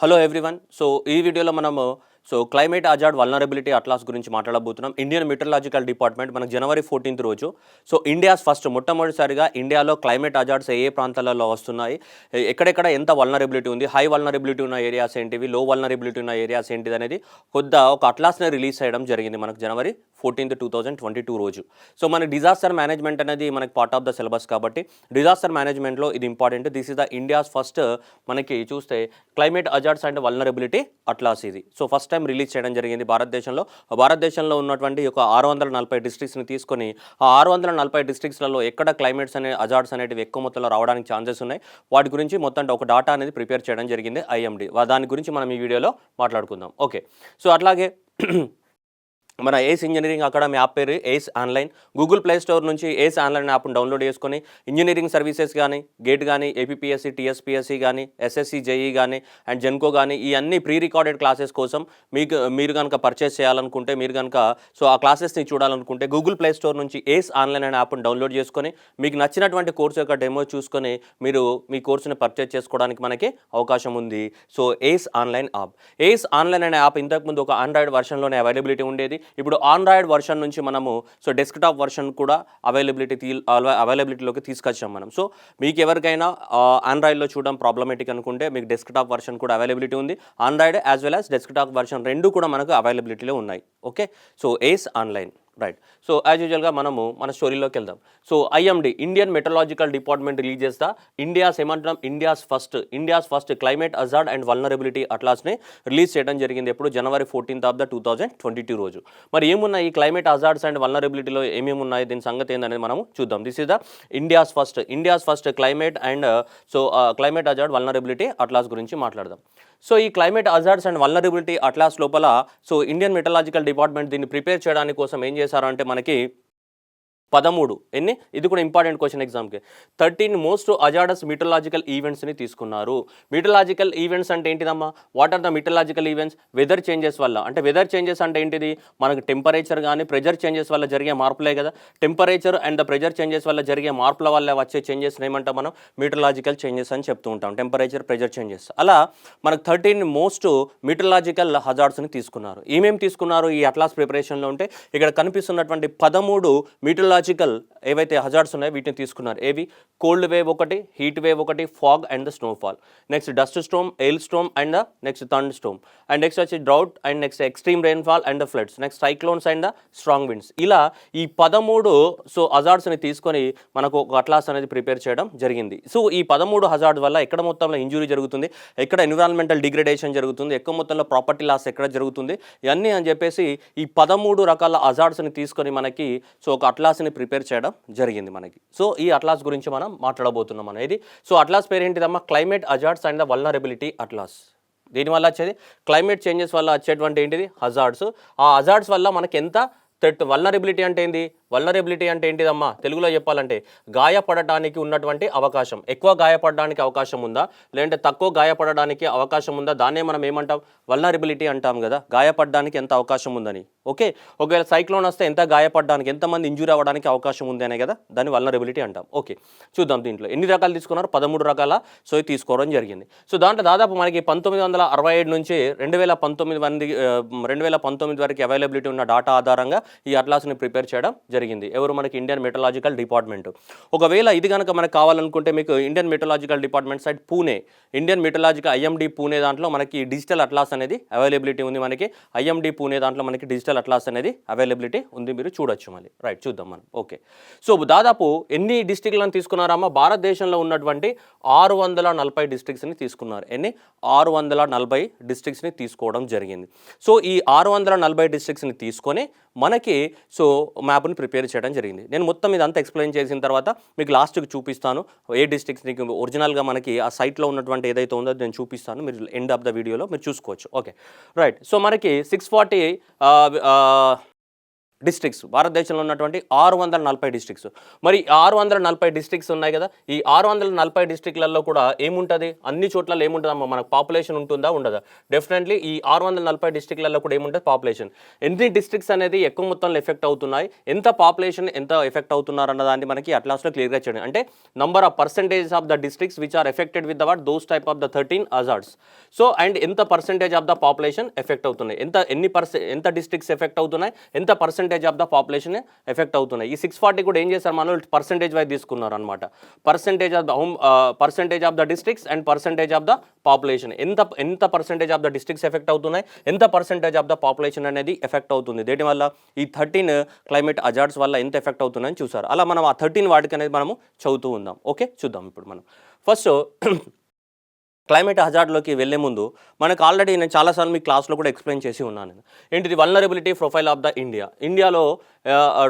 Hello everyone. So ఈ వీడియోలో మనము క్లైమేట్ హజార్డ్ వల్నరబిలిటీ అట్లాస్ గురించి మాట్లాడబోతున్నాం. ఇండియన్ మెటీరియలాజికల్ డిపార్ట్మెంట్ మనకు జనవరి 14 రోజు ఇండియాస్ ఫస్ట్ మొట్టమొదటిసారిగా ఇండియాలో క్లైమేట్ హజార్డ్స్ ఏ ప్రాంతాలలో వస్తున్నాయి, ఎక్కడెక్కడ ఎంత వల్నరబిలిటీ ఉంది, హై వల్నరబిలిటీ ఉన్న ఏరియాస్ ఏంటివి, లో వల్నరబిలిటీ ఉన్న ఏరియాస్ ఏంటిది అనేది ఒక అట్లాస్ని రిలీజ్ చేయడం జరిగింది మనకు జనవరి 14, 2022 రోజు. సో మనకి డిజాస్టర్ మేనేజ్మెంట్ అనేది మనకి పార్ట్ ఆఫ్ ద సిలబస్ కాబట్టి డిజాస్టర్ మేనేజ్మెంట్లో ఇది important. This is the India's first మనకి చూస్తే climate hazards and vulnerability atlas ఇది. సో ఫస్ట్ టైం రిలీజ్ చేయడం జరిగింది భారతదేశంలో ఉన్నటువంటి ఒక 640 డిస్ట్రిక్ట్స్ని తీసుకొని ఆ 640 డిస్ట్రిక్ట్స్లలో ఎక్కడ క్లైమేట్స్ అనే హజార్డ్స్ అనేటివి ఎక్కువ మొత్తంలో రావడానికి ఛాన్సెస్ ఉన్నాయి, వాటి గురించి మొత్తం ఒక డాటా అనేది ప్రిపేర్ చేయడం జరిగింది ఐఎండి. దాని గురించి మనం ఈ వీడియోలో మాట్లాడుకుందాం. ఓకే, సో అట్లాగే మన ఏస్ ఇంజనీరింగ్ అకాడమీ యాప్ పేరు ఏస్ ఆన్లైన్. గూగుల్ ప్లే స్టోర్ నుంచి ఏస్ ఆన్లైన్ యాప్ను డౌన్లోడ్ చేసుకొని ఇంజనీరింగ్ సర్వీసెస్ కానీ, గేట్ కానీ, ఏపీపీఎస్సీ, టీఎస్పీఎస్సీ కానీ, ఎస్ఎస్సి, జేఈ కానీ అండ్ జెన్కో కానీ ఈ అన్ని ప్రీ రికార్డెడ్ క్లాసెస్ కోసం మీరు కనుక పర్చేస్ చేయాలనుకుంటే, మీరు కనుక ఆ క్లాసెస్ని చూడాలనుకుంటే గూగుల్ ప్లే స్టోర్ నుంచి ఏస్ ఆన్లైన్ అనే యాప్ను డౌన్లోడ్ చేసుకొని మీకు నచ్చినటువంటి కోర్సు యొక్క డెమో చూసుకొని మీరు మీ కోర్సుని పర్చేస్ చేసుకోవడానికి మనకి అవకాశం ఉంది. So ace online app. ఏస్ ఆన్లైన్ అనే యాప్ ఇంతకుముందు ఒక ఆండ్రాయిడ్ వర్షన్లోనే అవైలబిలిటీ ఉండేది. ఇప్పుడు ఆండ్రాయిడ్ వర్షన్ నుంచి మనము డెస్క్టాప్ వర్షన్ కూడా అవైలబిలిటీలోకి తీసుకొచ్చాం మనం. సో మీకు ఎవరికైనా ఆండ్రాయిడ్లో చూడడం ప్రాబ్లమేటిక్ అనుకుంటే మీకు డెస్క్టాప్ వర్షన్ కూడా అవైలబిలిటీ ఉంది. Android as well as desktop version రెండు కూడా మనకు అవైలబిలిటీలో ఉన్నాయి. Okay, so ace online right. So as యూజువల్గా మనము మన స్టోరీలోకి వెళ్దాం. So IMD Indian meteorological department release చేస్తా India's first climate hazard and vulnerability అట్లాస్ని రిలీజ్ చేయడం జరిగింది. ఎప్పుడు జనవరి 14, 2022 రోజు. మరి ఏమున్నాయి ఈ క్లైమేట్ హజార్డ్స్ అండ్ వల్నరబిలిటీలో ఏమేమి ఉన్నాయి, దీని సంగతి ఏందనేది మనము చూద్దాం. This is the India's first climate and climate hazard vulnerability atlas గురించి మాట్లాడదాం. సో ఈ climate hazards and vulnerability atlas లోపల ఇండియన్ మెటీరియలాజికల్ డిపార్ట్మెంట్ దీన్ని ప్రిపేర్ చేయడానికి కోసం ఏం చేశారంటే మనకి 13 ఇది కూడా ఇంపార్టెంట్ క్వశ్చన్ ఎగ్జామ్కి 13 మోస్ట్ హజార్డస్ మీటరలాజికల్ ఈవెంట్స్ని తీసుకున్నారు. మీటరలాజికల్ ఈవెంట్స్ అంటే ఏంటిదమ్మా? What are the meteorological events? Weather changes వల్ల. అంటే వెదర్ చేంజెస్ అంటే ఏంటిది? మనకు టెంపరేచర్ కానీ ప్రెజర్ చేంజెస్ వల్ల జరిగే మార్పులే కదా. Temperature and the pressure changes వల్ల జరిగే మార్పుల వల్ల వచ్చే చేంజెస్ ఏమంటాం మనం? మీటరలాజికల్ చేంజెస్ అని చెప్తూ ఉంటాం. Temperature, pressure changes. అలా మనకు 13 మోస్ట్ మీటరలాజికల్ హజార్డ్స్ని తీసుకున్నారు. ఏమేమి తీసుకున్నారు ఈ అట్లాస్ ప్రిపరేషన్లో అంటే ఇక్కడ కనిపిస్తున్నటువంటి 13 మీటరలాజికల్ ఏవైతే హజార్డ్స్ ఉన్నాయో వీటిని తీసుకున్నారు. ఏవి? కోల్డ్ వేవ్ ఒకటి, హీట్ వేవ్ ఒకటి, fog and the snowfall, next dust storm, hail storm and next thunder storm, and next వచ్చి drought and next extreme rainfall and the floods, next cyclones and the strong winds. ఇలా ఈ 13 హజార్డ్స్ని తీసుకొని మనకు ఒక atlas అనేది prepare చేయడం జరిగింది. So ఈ 13 హజార్డ్స్ వల్ల ఎక్కడ మొత్తంలో ఇంజురీ జరుగుతుంది, ఎక్కడ ఎన్విరాన్మెంటల్ డిగ్రేడేషన్ జరుగుతుంది, ఎక్కువ మొత్తంలో ప్రాపర్టీ లాస్ ఎక్కడ జరుగుతుంది, ఇవన్నీ అని చెప్పేసి ఈ 13 రకాల హజార్డ్స్ని తీసుకొని మనకి ఒక అట్లాస్ని ప్రిపేర్ చేయడం జరిగింది మనకి. సో ఈ అట్లాస్ గురించి మనం మాట్లాడబోతున్నాం అనేది. సో అట్లాస్ పేరు ఏంటిదమ్మా? Climate hazards and the vulnerability atlas. దీనివల్ల వచ్చేది క్లైమేట్ చేంజెస్ వల్ల వచ్చేటువంటి ఏంటిది? హజార్డ్స్. ఆ హజార్డ్స్ వల్ల మనకి ఎంత థ్రెట్. వల్నరబిలిటీ అంటే ఏంటి? వల్నరబిలిటీ అంటే ఏంటిదమ్మా? తెలుగులో చెప్పాలంటే గాయపడటానికి ఉన్నటువంటి అవకాశం. ఎక్కువ గాయపడడానికి అవకాశం ఉందా, లేదంటే తక్కువ గాయపడడానికి అవకాశం ఉందా, దాన్నే మనం ఏమంటాం? వల్నరబిలిటీ అంటాం కదా. గాయపడడానికి ఎంత అవకాశం ఉందని. ఓకే, ఒకవేళ సైక్లోన్ వస్తే ఎంత గాయపడడానికి, ఎంతమంది ఇంజూరీ అవ్వడానికి అవకాశం ఉంది అనే కదా దాన్ని వల్నరబిలిటీ అంటాం. ఓకే, చూద్దాం దీంట్లో ఎన్ని రకాలు తీసుకున్నారు? 13 రకాల తీసుకోవడం జరిగింది. సో దాంట్లో దాదాపు మనకి 1967 నుంచి 2019 వరకు అవైలబిలిటీ ఉన్న డాటా ఆధారంగా ఈ అట్లాస్ని ప్రిపేర్ చేయడం జరిగింది. ఎవరు? మనకి ఇండియన్ మెటీరియలాజికల్ డిపార్ట్మెంట్. ఒకవేళ ఇది కనుక మనకు కావాలనుకుంటే మీకు Indian meteorological department side Pune, Indian meteorological IMD Pune దాంట్లో మనకి డిజిటల్ అట్లాస్ అనేది అవైలబిలిటీ ఉంది. మనకి ఐఎండి పూణే దాంట్లో మనకి డిజిటల్ అట్లాస్ అనేది అవైలబిలిటీ ఉంది, మీరు చూడొచ్చు. మళ్ళీ రైట్, చూద్దాం మనం. ఓకే, సో దాదాపు ఎన్ని డిస్ట్రిక్ట్లను తీసుకున్నారమ్మా? భారతదేశంలో ఉన్నటువంటి 640 డిస్ట్రిక్ట్స్ని తీసుకున్నారు. 640 డిస్ట్రిక్ట్స్ని తీసుకోవడం జరిగింది. సో ఈ 640 డిస్ట్రిక్ట్స్ని తీసుకొని మనకి మ్యాప్ని ప్రిపేర్ చేయడం జరిగింది. నేను మొత్తం ఇదంతా ఎక్స్ప్లెయిన్ చేసిన తర్వాత మీకు లాస్ట్కి చూపిస్తాను ఏ డిస్ట్రిక్ట్స్ నీకు ఒరిజినల్గా మనకి ఆ సైట్లో ఉన్నటువంటి ఏదైతే ఉందో నేను చూపిస్తాను. మీరు ఎండ్ ఆఫ్ ద వీడియోలో మీరు చూసుకోవచ్చు. Okay right. సో మనకి 640 డిస్ట్రిక్ట్స్, భారతదేశంలో ఉన్నటువంటి 640 డిస్ట్రిక్ట్స్. మరి 640 డిస్ట్రిక్ట్స్ ఉన్నాయి కదా, ఈ 640 డిస్ట్రిక్ట్లలో కూడా ఏముంటుంది, అన్ని చోట్ల ఏముంటుందమ్మా, మనకు పాపులేషన్ ఉంటుందా ఉండదా? డెఫినెట్లీ ఈ 640 డిస్ట్రిక్ట్లలో కూడా ఏముంటుంది, పాపులేషన్. ఎన్ని డిస్ట్రిక్ట్స్ అనేది ఎక్కువ మొత్తంలో ఎఫెక్ట్ అవుతున్నాయి, ఎంత పాపులేషన్ ఎంత ఎఫెక్ట్ అవుతున్నారు అన్న దాన్ని మనకి అట్లాస్లో క్లియర్గా చేయండి. అంటే number of percentage of the districts which are affected with the those type of the 13 hazards. So and ఎంత percentage of the population affect అవుతున్నాయి, ఎంత డిస్ట్రిక్ట్స్ ఎఫెక్ట్ అవుతున్నాయి, ఎంత percentage of the population affect అవుతున్నాయి. ఈ 640 కూడా ఏం చేశారు, మనం పర్సెంటేజ్ వైజ్ తీసుకున్నారు అనమాట. Percentage of the percentage of the districts and percentage of the population, ఎంత percentage of the districts affect అవుతున్నాయి, ఎంత పర్సెంటేజ్ ఆఫ్ ద పాపులేషన్ అనేది ఎఫెక్ట్ అవుతుంది, దేని వల్ల, ఈ 13 క్లైమేట్ హజార్డ్స్ వల్ల ఎంత ఎఫెక్ట్ అవుతుందని చూసారు. అలా మనం ఆ 13 వాటికి అనేది మనము చదువుతూ ఉందాం. ఓకే, చూద్దాం ఇప్పుడు మనం ఫస్ట్ క్లైమేట్ హజార్డ్లోకి వెళ్ళే ముందు మనకు ఆల్రెడీ నేను చాలాసార్లు మీ క్లాస్లో కూడా ఎక్స్ప్లెయిన్ చేసి ఉన్నాను. ఏంటిది, వల్నరబిలిటీ ప్రొఫైల్ ఆఫ్ ద ఇండియాలో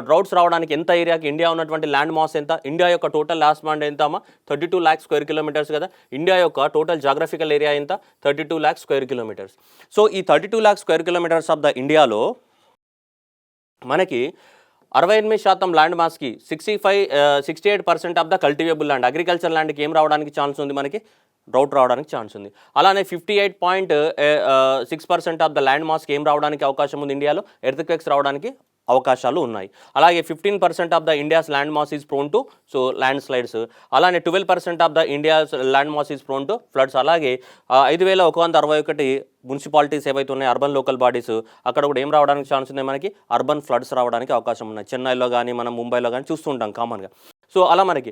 డ్రౌట్స్ రావడానికి ఎంత ఏరియాకి ఇండియా ఉన్నటువంటి ల్యాండ్ మాస్ ఎంత, ఇండియా యొక్క టోటల్ లాస్ట్ ల్యాండ్ ఎంత అమ్మా, 32 lakhs square kilometers కదా. ఇండియా యొక్క టోటల్ జాగ్రఫికల్ ఏరియా ఎంత, 32 lakhs square kilometers. సో ఈ 32 lakhs square kilometers of the ఇండియాలో మనకి 68% ల్యాండ్ మాస్కి 68% of the cultivable land, agriculture ల్యాండ్కి ఏం రావడానికి ఛాన్స్ ఉంది, మనకి డ్రౌట్ రావడానికి ఛాన్స్ ఉంది. అలానే 58.6% ఆఫ్ ద ల్యాండ్ మాస్కి ఏం రావడానికి అవకాశం ఉంది, ఇండియాలో ఎర్త్క్వేక్స్ రావడానికి అవకాశాలు ఉన్నాయి. అలాగే 15% of the India's land mass is prone to land slides. అలానే 12% of the India's land mass is prone to floods. అలాగే 5161 మున్సిపాలిటీస్ ఏవైతే ఉన్నాయో, అర్బన్ లోకల్ బాడీస్, అక్కడ కూడా ఏం రావడానికి ఛాన్స్ ఉంది, మనకి అర్బన్ ఫ్లడ్స్ రావడానికి అవకాశం ఉన్నాయి. చెన్నైలో కానీ మనం ముంబైలో కానీ చూస్తుంటాం కామన్గా. సో అలా మనకి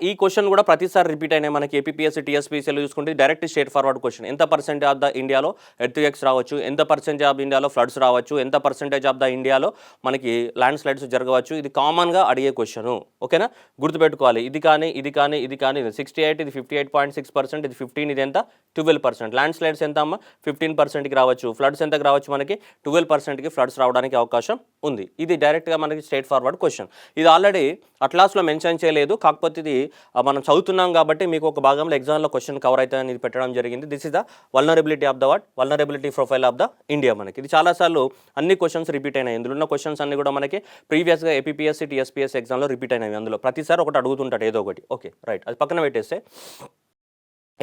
ఈ క్వశ్చన్ కూడా ప్రతిసారి రిపీట్ అయినాయి మనకి. ఏపీఎస్సీ టీఎస్పీఎస్సీలో చూసుకుంటే డైరెక్ట్ స్ట్రేట్ ఫార్వర్డ్ క్వశ్చన్, ఎంత పర్సెంటేజ్ ఆఫ్ ద ఇండియాలో ఎర్త్క్వేక్స్ రావచ్చు, ఎంత పర్సెంటేజ్ ఆఫ్ ఇండియాలో ఫ్లడ్స్ రావచ్చు, ఎంత పర్సెంటేజ్ ఆఫ్ ద ఇండియాలో మనకి ల్యాండ్ స్లైడ్స్ జరగవచ్చు. ఇది కామన్గా అడిగే క్వశ్చన్, ఓకేనా, గుర్తుపెట్టుకోవాలి. ఇది కానీ 68, ఇది 58.6%, ఇది 15, ఇది ఎంత 12%. ల్యాండ్ స్లైడ్స్ ఎంత అమ్మా, 15%కి రావచ్చు. ఫ్లడ్స్ ఎంతకు రావచ్చు, మనకి 12%కి ఫ్లడ్స్ రావడానికి అవకాశం ఉంది. ఇది డైరెక్ట్గా మనకి స్ట్రేట్ ఫార్వర్డ్ క్వశ్చన్. ఇది ఆల్రెడీ అట్లాస్లో మెన్షన్ చేయలేదు, కాకపోతే ఇది మనం చదువుతున్నాం కాబట్టి మీకు ఒక భాగంలో ఎగ్జామ్లో క్వశ్చన్ కవర్ అవుతుందని ఇది పెట్టడం జరిగింది. This is the vulnerability of the vulnerability profile of the India. మనకి ఇది చాలాసార్లు అన్ని క్వశ్చన్స్ రిపీట్ అయినాయి. ఇందులో ఉన్న క్వశ్చన్స్ అన్ని కూడా మనకి ప్రీవియస్గా ఏపీఎస్సీ టీఎస్పీఎస్సీ ఎగ్జామ్లో రిపీట్ అయినాయి. అందులో ప్రతిసారి ఒకటి అడుగుతుంటాడు ఏదో ఒకటి. ఓకే రైట్, అది పక్కన పెట్టేస్తే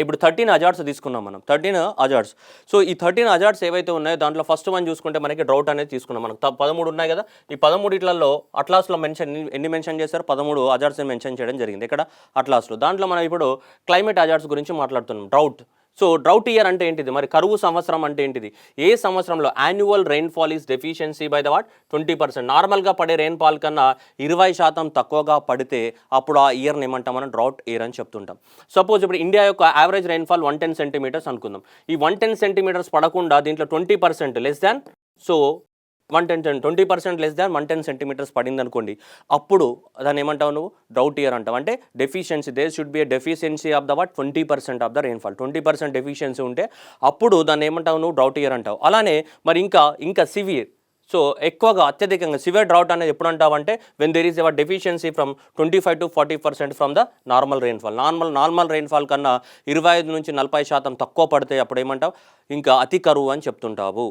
ఇప్పుడు 13 హజార్డ్స్ తీసుకున్నాం మనం, 13 హజార్డ్స్. సో ఈ 13 హజార్డ్స్ ఏవైతే ఉన్నాయో దాంట్లో ఫస్ట్ వన్ చూసుకుంటే మనకి డ్రౌట్ అనేది తీసుకున్నాం. మనకు 13 ఉన్నాయి కదా. ఈ 13 అట్లాస్లో ఎన్ని మెన్షన్ చేశారు, 13 హజార్డ్స్ మెన్షన్ చేయడం జరిగింది ఇక్కడ అట్లాస్లో. దాంట్లో మనం ఇప్పుడు క్లైమేట్ హజార్డ్స్ గురించి మాట్లాడుతున్నాం. డ్రౌట్ ఇయర్ అంటే ఏంటిది, మరి కరువు సంవత్సరం అంటే ఏంటిది, ఏ సంవత్సరంలో annual rainfall is deficiency by the 20%. నార్మల్గా పడే రెయిన్ఫాల్ కన్నా 20% తక్కువగా పడితే అప్పుడు ఆ ఇయర్ని ఏమంటాం మనం, డ్రౌట్ ఇయర్ అని చెప్తుంటాం. సపోజ్ ఇప్పుడు ఇండియా యొక్క యావరేజ్ రెయిన్ఫాల్ 110 సెంటీమీటర్స్ అనుకుందాం. ఈ 110 సెంటీమీటర్స్ పడకుండా దీంట్లో 20% less than 20% less than 110 centimeters పడింది అనుకోండి, అప్పుడు దాన్ని ఏమంటావు నువ్వు, డ్రౌట్ ఇయర్ అంటావు. అంటే deficiency, there should be a deficiency of the 20% of the rainfall. 20% deficiency ఉంటే అప్పుడు దాన్ని ఏమంటావు నువ్వు, డ్రౌట్ ఇయర్ అంటావు. అలానే మరి ఇంకా సివియర్, ఎక్కువగా అత్యధికంగా సివియర్ డ్రౌట్ అనేది ఎప్పుడు అంటావు అంటే, when there is ever deficiency from 25 to 40% from the normal rainfall. Normal rainfall కన్నా 25 నుంచి 40% తక్కువ పడితే అప్పుడు ఏమంటావు, ఇంకా అతి కరువు అని చెప్తుంటావు.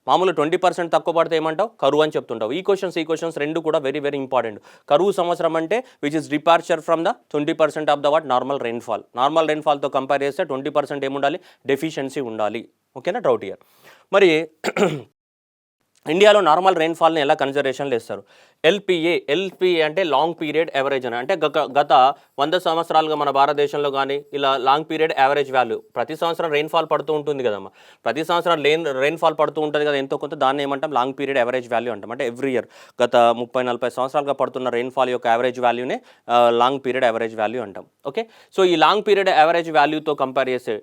మామూలు 20% తక్కువ పడితే ఏమంటావు, కరువు అని చెప్తుంటావు. ఈ క్వశ్చన్స్ రెండు కూడా వెరీ వెరీ ఇంపార్టెంట్. కరువు సంవత్సరం అంటే which is departure from the 20% of the normal rainfall. Normal రెయిన్ఫాల్తో కంపేర్ చేస్తే 20% ఏముండాలి, డెఫిషియన్సీ ఉండాలి. ఓకేనా, డ్రౌట్ ఇయర్. మరి ఇండియాలో నార్మల్ రెయిన్ఫాల్ని ఎలా కన్సిడరేషన్లు ఇస్తారు, ఎల్పిఏ అంటే లాంగ్ పీరియడ్ యావరేజ్ అని. అంటే గత 100 సంవత్సరాలుగా మన భారతదేశంలో కానీ ఇలా లాంగ్ పీరియడ్ యావరేజ్ వాల్యూ, ప్రతి సంవత్సరం రెయిన్ఫాల్ పడుతూ ఉంటుంది కదమ్మా, ప్రతి సంవత్సరం రెయిన్ఫాల్ పడుతూ ఉంటుంది కదా ఎంతో కొంత, దాన్ని ఏమంటాం, లాంగ్ పీరియడ్ యావరేజ్ వాల్యూ అంటాం. అంటే ఎవ్రీ ఇయర్ గత 30-40 సంవత్సరాలుగా పడుతున్న రెయిన్ఫాల్ యొక్క యావరేజ్ వాల్యూనే లాంగ్ పీరియడ్ యావరేజ్ వాల్యూ అంటాం. ఓకే, సో ఈ లాంగ్ పీరియడ్ యావరేజ్ వాల్యూతో కంపేర్ చేస్తే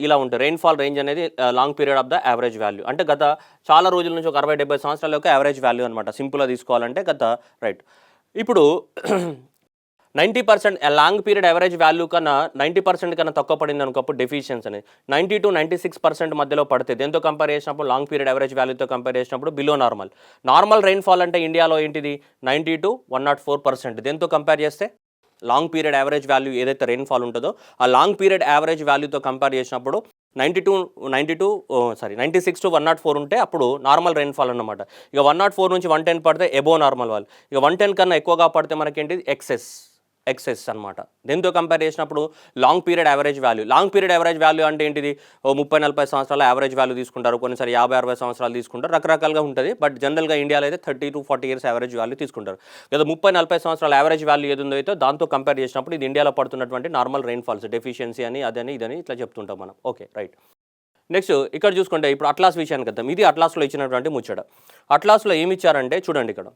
ఇలా ఉంటుంది. రెయిన్ఫాల్ రేంజ్ అనేది long period of the average value. అంటే గత చాలా రోజుల నుంచి ఒక 60-70 సంవత్సరాల యొక్క యావరేజ్ వాల్యూ అనమాట, సింపుల్గా తీసుకోవాలంటే గత రైట్. ఇప్పుడు 90% లాంగ్ పీరియడ్ యావరేజ్ వాల్యూ కన్నా 90% కన్నా తక్కువ పడింది అనుకోప్పుడు డెఫిషియన్సీ అనేది 90 to 96% మధ్యలో పడితే, దేంతో కంపేర్ చేసినప్పుడు, లాంగ్ పీరియడ్ యావరేజ్ వాల్యూతో కంపేర్ చేసినప్పుడు బిలో నార్మల్. నార్మల్ రెయిన్ఫాల్ అంటే ఇండియాలో ఏంటిది 90 to 104%. దేంతో కంపేర్ చేస్తే, లాంగ్ పీరియడ్ యావరేజ్ వాల్యూ ఏదైతే రెయిన్ఫాల్ ఉంటుందో ఆ లాంగ్ పీరియడ్ యావరేజ్ వాల్యూతో కంపేర్ చేసినప్పుడు 96 టు 104 ఉంటే అప్పుడు నార్మల్ రెయిన్ఫాల్ అన్నమాట. ఇక 104 నుంచి 110 పడితే ఎబో నార్మల్ వాల్. ఇక 110 కన్నా ఎక్కువగా పడితే మనకేంటి ఎక్సెస్ అనమాట. దీంతో కంపేర్ చేసినప్పుడు లాంగ్ పీరియడ్ యావరేజ్ వాల్యూ అంటే ఏంటిది? ఓ 30-40 సంవత్సరాల యావరేజ్ వాల్యూ తీసుకుంటారు, కొన్నిసారి 50-60 సంవత్సరాలు తీసుకుంటారు, రకరకాలుగా ఉంటుంది. బట్ జనరల్గా ఇండియాలో అయితే 30 to 40 ఇయర్స్ యావరేజ్ వాల్యూ తీసుకుంటారు. లేదా 30-40 సంవత్సరాల యావరేజ్ వాల్యూ ఏది ఉందో అయితే దాంతో కంపేర్ చేసినప్పుడు ఇది ఇండియాలో పడుతున్నటువంటి నార్మల్ రెయిన్ఫాల్స్, డెఫిషియన్సీ అని అదని ఇదని ఇట్లా చెప్తుంటాం మనం. Okay, right. నెక్స్ట్ ఇక్కడ చూసుకుంటే ఇప్పుడు అట్లాస్ విషయానికి వద్దాం. ఇది అట్లాస్లో ఇచ్చినటువంటి ముచ్చట. అట్లాస్లో ఏమి ఇచ్చారంటే చూడండి, ఇక్కడ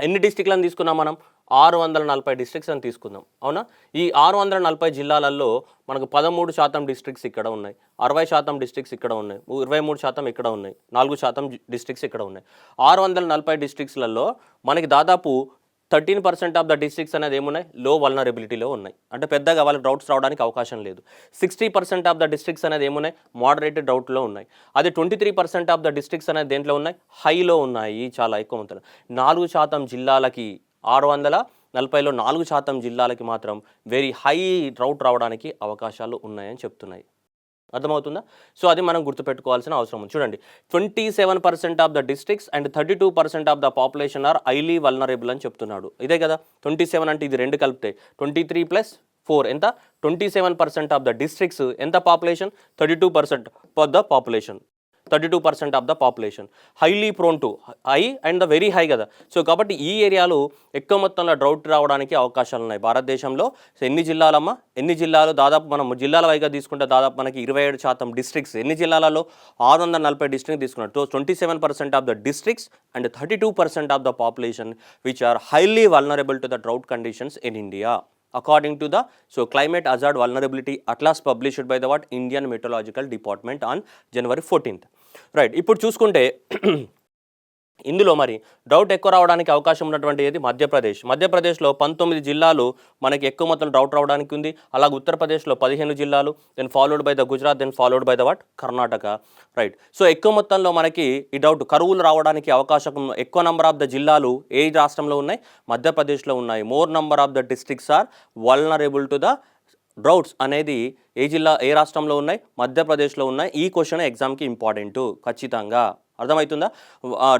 ఎన్ని డిస్ట్రిక్ట్లను తీసుకున్నాం మనం? 640 డిస్ట్రిక్ట్స్ అని తీసుకుందాం, అవునా? ఈ 640 జిల్లాలలో మనకు 13% డిస్ట్రిక్ట్స్ ఇక్కడ ఉన్నాయి, 60% డిస్ట్రిక్ట్స్ ఇక్కడ ఉన్నాయి, 23% ఇక్కడ ఉన్నాయి, 4% డిస్ట్రిక్ట్స్ ఇక్కడ ఉన్నాయి. 640 డిస్ట్రిక్ట్స్లలో మనకి దాదాపు 13% ఆఫ్ ద డిస్ట్రిక్ట్స్ అనేది ఏమున్నాయి? లో వల్నరబిలిటీలో ఉన్నాయి, అంటే పెద్దగా వాళ్ళకి డ్రౌట్స్ రావడానికి అవకాశం లేదు. 60% ఆఫ్ ద డిస్ట్రిక్ట్స్ అనేది ఏమున్నాయి? మోడరేటెడ్ డ్రౌట్లో ఉన్నాయి. అదే 23% ఆఫ్ ద డిస్ట్రిక్ట్స్ అనేది దేంట్లో ఉన్నాయి? హైలో ఉన్నాయి, చాలా ఎక్కువ మొత్తంలో. 4% జిల్లాలకి 640లో 4% జిల్లాలకి మాత్రం వెరీ హై డ్రౌట్ రావడానికి అవకాశాలు ఉన్నాయని చెప్తున్నాయి. అర్థమవుతుందా? సో అది మనం గుర్తుపెట్టుకోవాల్సిన అవసరం ఉంది. చూడండి, 27% of the districts and 32% of the population are highly vulnerable అని చెప్తున్నాడు. ఇదే కదా 27 అంటే, ఇది రెండు కలిపితే 23 + 4 ఎంత? 27% ఆఫ్ ద డిస్ట్రిక్ట్స్. ఎంత population? 32% of the population. 32% of the population highly prone to high and the very high కదా. సో కాబట్టి ఈ ఏరియాలో ఎక్కువ మొత్తంలో డ్రౌట్ రావడానికి అవకాశాలు ఉన్నాయి భారతదేశంలో. సో ఎన్ని జిల్లాలమ్మా? ఎన్ని జిల్లాలు? దాదాపు మనం జిల్లాల వైగా తీసుకుంటే దాదాపు మనకి 27% డిస్ట్రిక్ట్స్. ఎన్ని జిల్లాలలో? 640 డిస్ట్రిక్ట్ తీసుకున్నారు. So 27% of the districts and 32% of the population which are highly vulnerable to the drought conditions in India according to the climate hazard vulnerability atlas published by the Indian Meteorological Department on January 14th. Right, ఇప్పుడు చూసుకుంటే ఇందులో మరి drought ఎక్కువ రావడానికి అవకాశం ఉన్నటువంటి ఏది? మధ్యప్రదేశ్లో 19 జిల్లాలు మనకి ఎక్కువ మొత్తం డ్రౌట్ రావడానికి ఉంది. అలాగే ఉత్తరప్రదేశ్లో 15 జిల్లాలు, then followed by the Gujarat, then followed by the Karnataka. Right, so ఎక్కువ మొత్తంలో మనకి ఈ డ్రౌట్ కరువులు రావడానికి అవకాశం ఎక్కువ నెంబర్ ఆఫ్ ద జిల్లాలు ఏ రాష్ట్రంలో ఉన్నాయి? మధ్యప్రదేశ్లో ఉన్నాయి. More number of the districts are vulnerable to the droughts అనేది ఏ రాష్ట్రంలో ఉన్నాయి? మధ్యప్రదేశ్లో ఉన్నాయి. ఈ క్వశ్చన్ ఎగ్జామ్కి ఇంపార్టెంట్ ఖచ్చితంగా. అర్థమవుతుందా?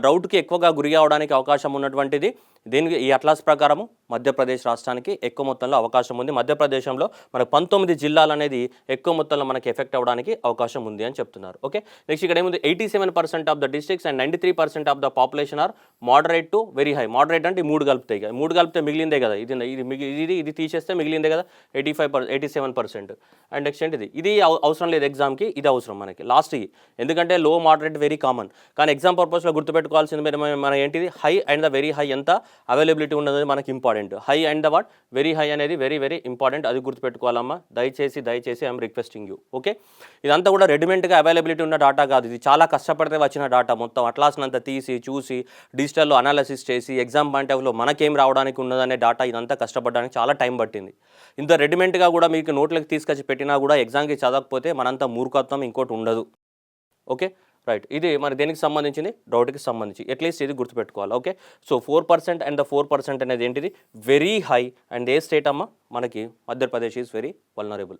డ్రౌట్కి ఎక్కువగా గురి అవడానికి అవకాశం ఉన్నటువంటిది దీనికి ఈ అట్లాస్ ప్రకారము మధ్యప్రదేశ్ రాష్ట్రానికి ఎక్కువ మొత్తంలో అవకాశం ఉంది. మధ్యప్రదేశంలో మనకు 19 జిల్లాలు అనేది ఎక్కువ మొత్తంలో మనకి ఎఫెక్ట్ అవ్వడానికి అవకాశం ఉంది అని చెప్తున్నారు. ఓకే, నెక్స్ట్ ఇక్కడ ఏముంది? 87% of the districts and 93% of the population are moderate to very high. Moderate అంటే 3 కలుపుతాయి కదా, 3 కలిపితే మిగిలిందే కదా, ఇది తీసేస్తే మిగిలిందే కదా 87%. అండ్ నెక్స్ట్ ఏంటి? ఇది అవసరం లేదు ఎగ్జామ్కి, ఇది అవసరం మనకి లాస్ట్కి, ఎందుకంటే లో మోడరేట్ వెరీ కామన్. కానీ ఎగ్జామ్ పర్పస్లో గుర్తుపెట్టుకోవాల్సింది మన ఏంటిది? High and the very high ఎంత అవైలబిలిటీ ఉన్నది మనకి important. High and the very high అనేది వెరీ వెరీ ఇంపార్టెంట్, అది గుర్తుపెట్టుకోవాలమ్మా. దయచేసి ఐఎమ్ రిక్వెస్టింగ్ యూ. ఓకే, ఇదంతా కూడా రెడీమేడ్గా అవైలబిలిటీ ఉన్న డాటా కాదు, ఇది చాలా కష్టపడితే వచ్చిన డాటా. మొత్తం అట్లాస్నంతా తీసి చూసి డిజిటల్లో అనాలిసిస్ చేసి ఎగ్జామ్ పాయింట్ ఆఫ్ వ్యూలో మనకేం రావడానికి ఉన్నదనే డాటా ఇదంతా కష్టపడడానికి చాలా టైం పట్టింది. ఇంత రెడీమేడ్గా కూడా మీకు నోట్లకు తీసుకొచ్చి పెట్టినా కూడా ఎగ్జామ్కి చదవకపోతే మనంతా మూర్ఖత్వం ఇంకోటి ఉండదు. ఓకే, రైట్, ఇది మరి దేనికి సంబంధించింది? డ్రౌట్కి సంబంధించి. అట్లీస్ట్ ఇది గుర్తుపెట్టుకోవాలి. ఓకే, సో 4% అండ్ ద 4% అనేది ఏంటిది? Very high. And A state అమ్మా? మనకి మధ్యప్రదేశ్ ఈజ్ వెరీ వల్నరబుల్.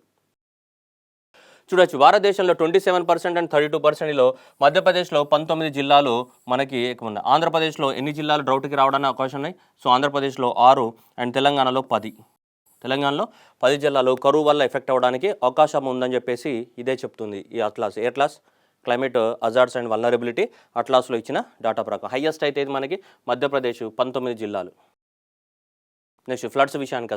చూడొచ్చు, భారతదేశంలో 27% అండ్ 32%లో మధ్యప్రదేశ్లో 19 జిల్లాలు మనకి ఎక్కువ ఉన్నాయి. ఆంధ్రప్రదేశ్లో ఎన్ని జిల్లాలు డ్రౌట్కి రావడానికి అవకాశం ఉన్నాయి? సో ఆంధ్రప్రదేశ్లో 6 అండ్ తెలంగాణలో 10. తెలంగాణలో 10 జిల్లాలు కరువు వల్ల ఎఫెక్ట్ అవ్వడానికి అవకాశం ఉందని చెప్పేసి ఇదే చెప్తుంది ఈ అట్లాస్. ఏ atlas? Climate hazards and vulnerability అట్లాస్లో ఇచ్చిన డేటా ప్రకారం హైయెస్ట్ అయితే ఇది మనకి మధ్యప్రదేశ్ 19 జిల్లాలు. నెక్స్ట్ ఫ్లడ్స్ విషయానికి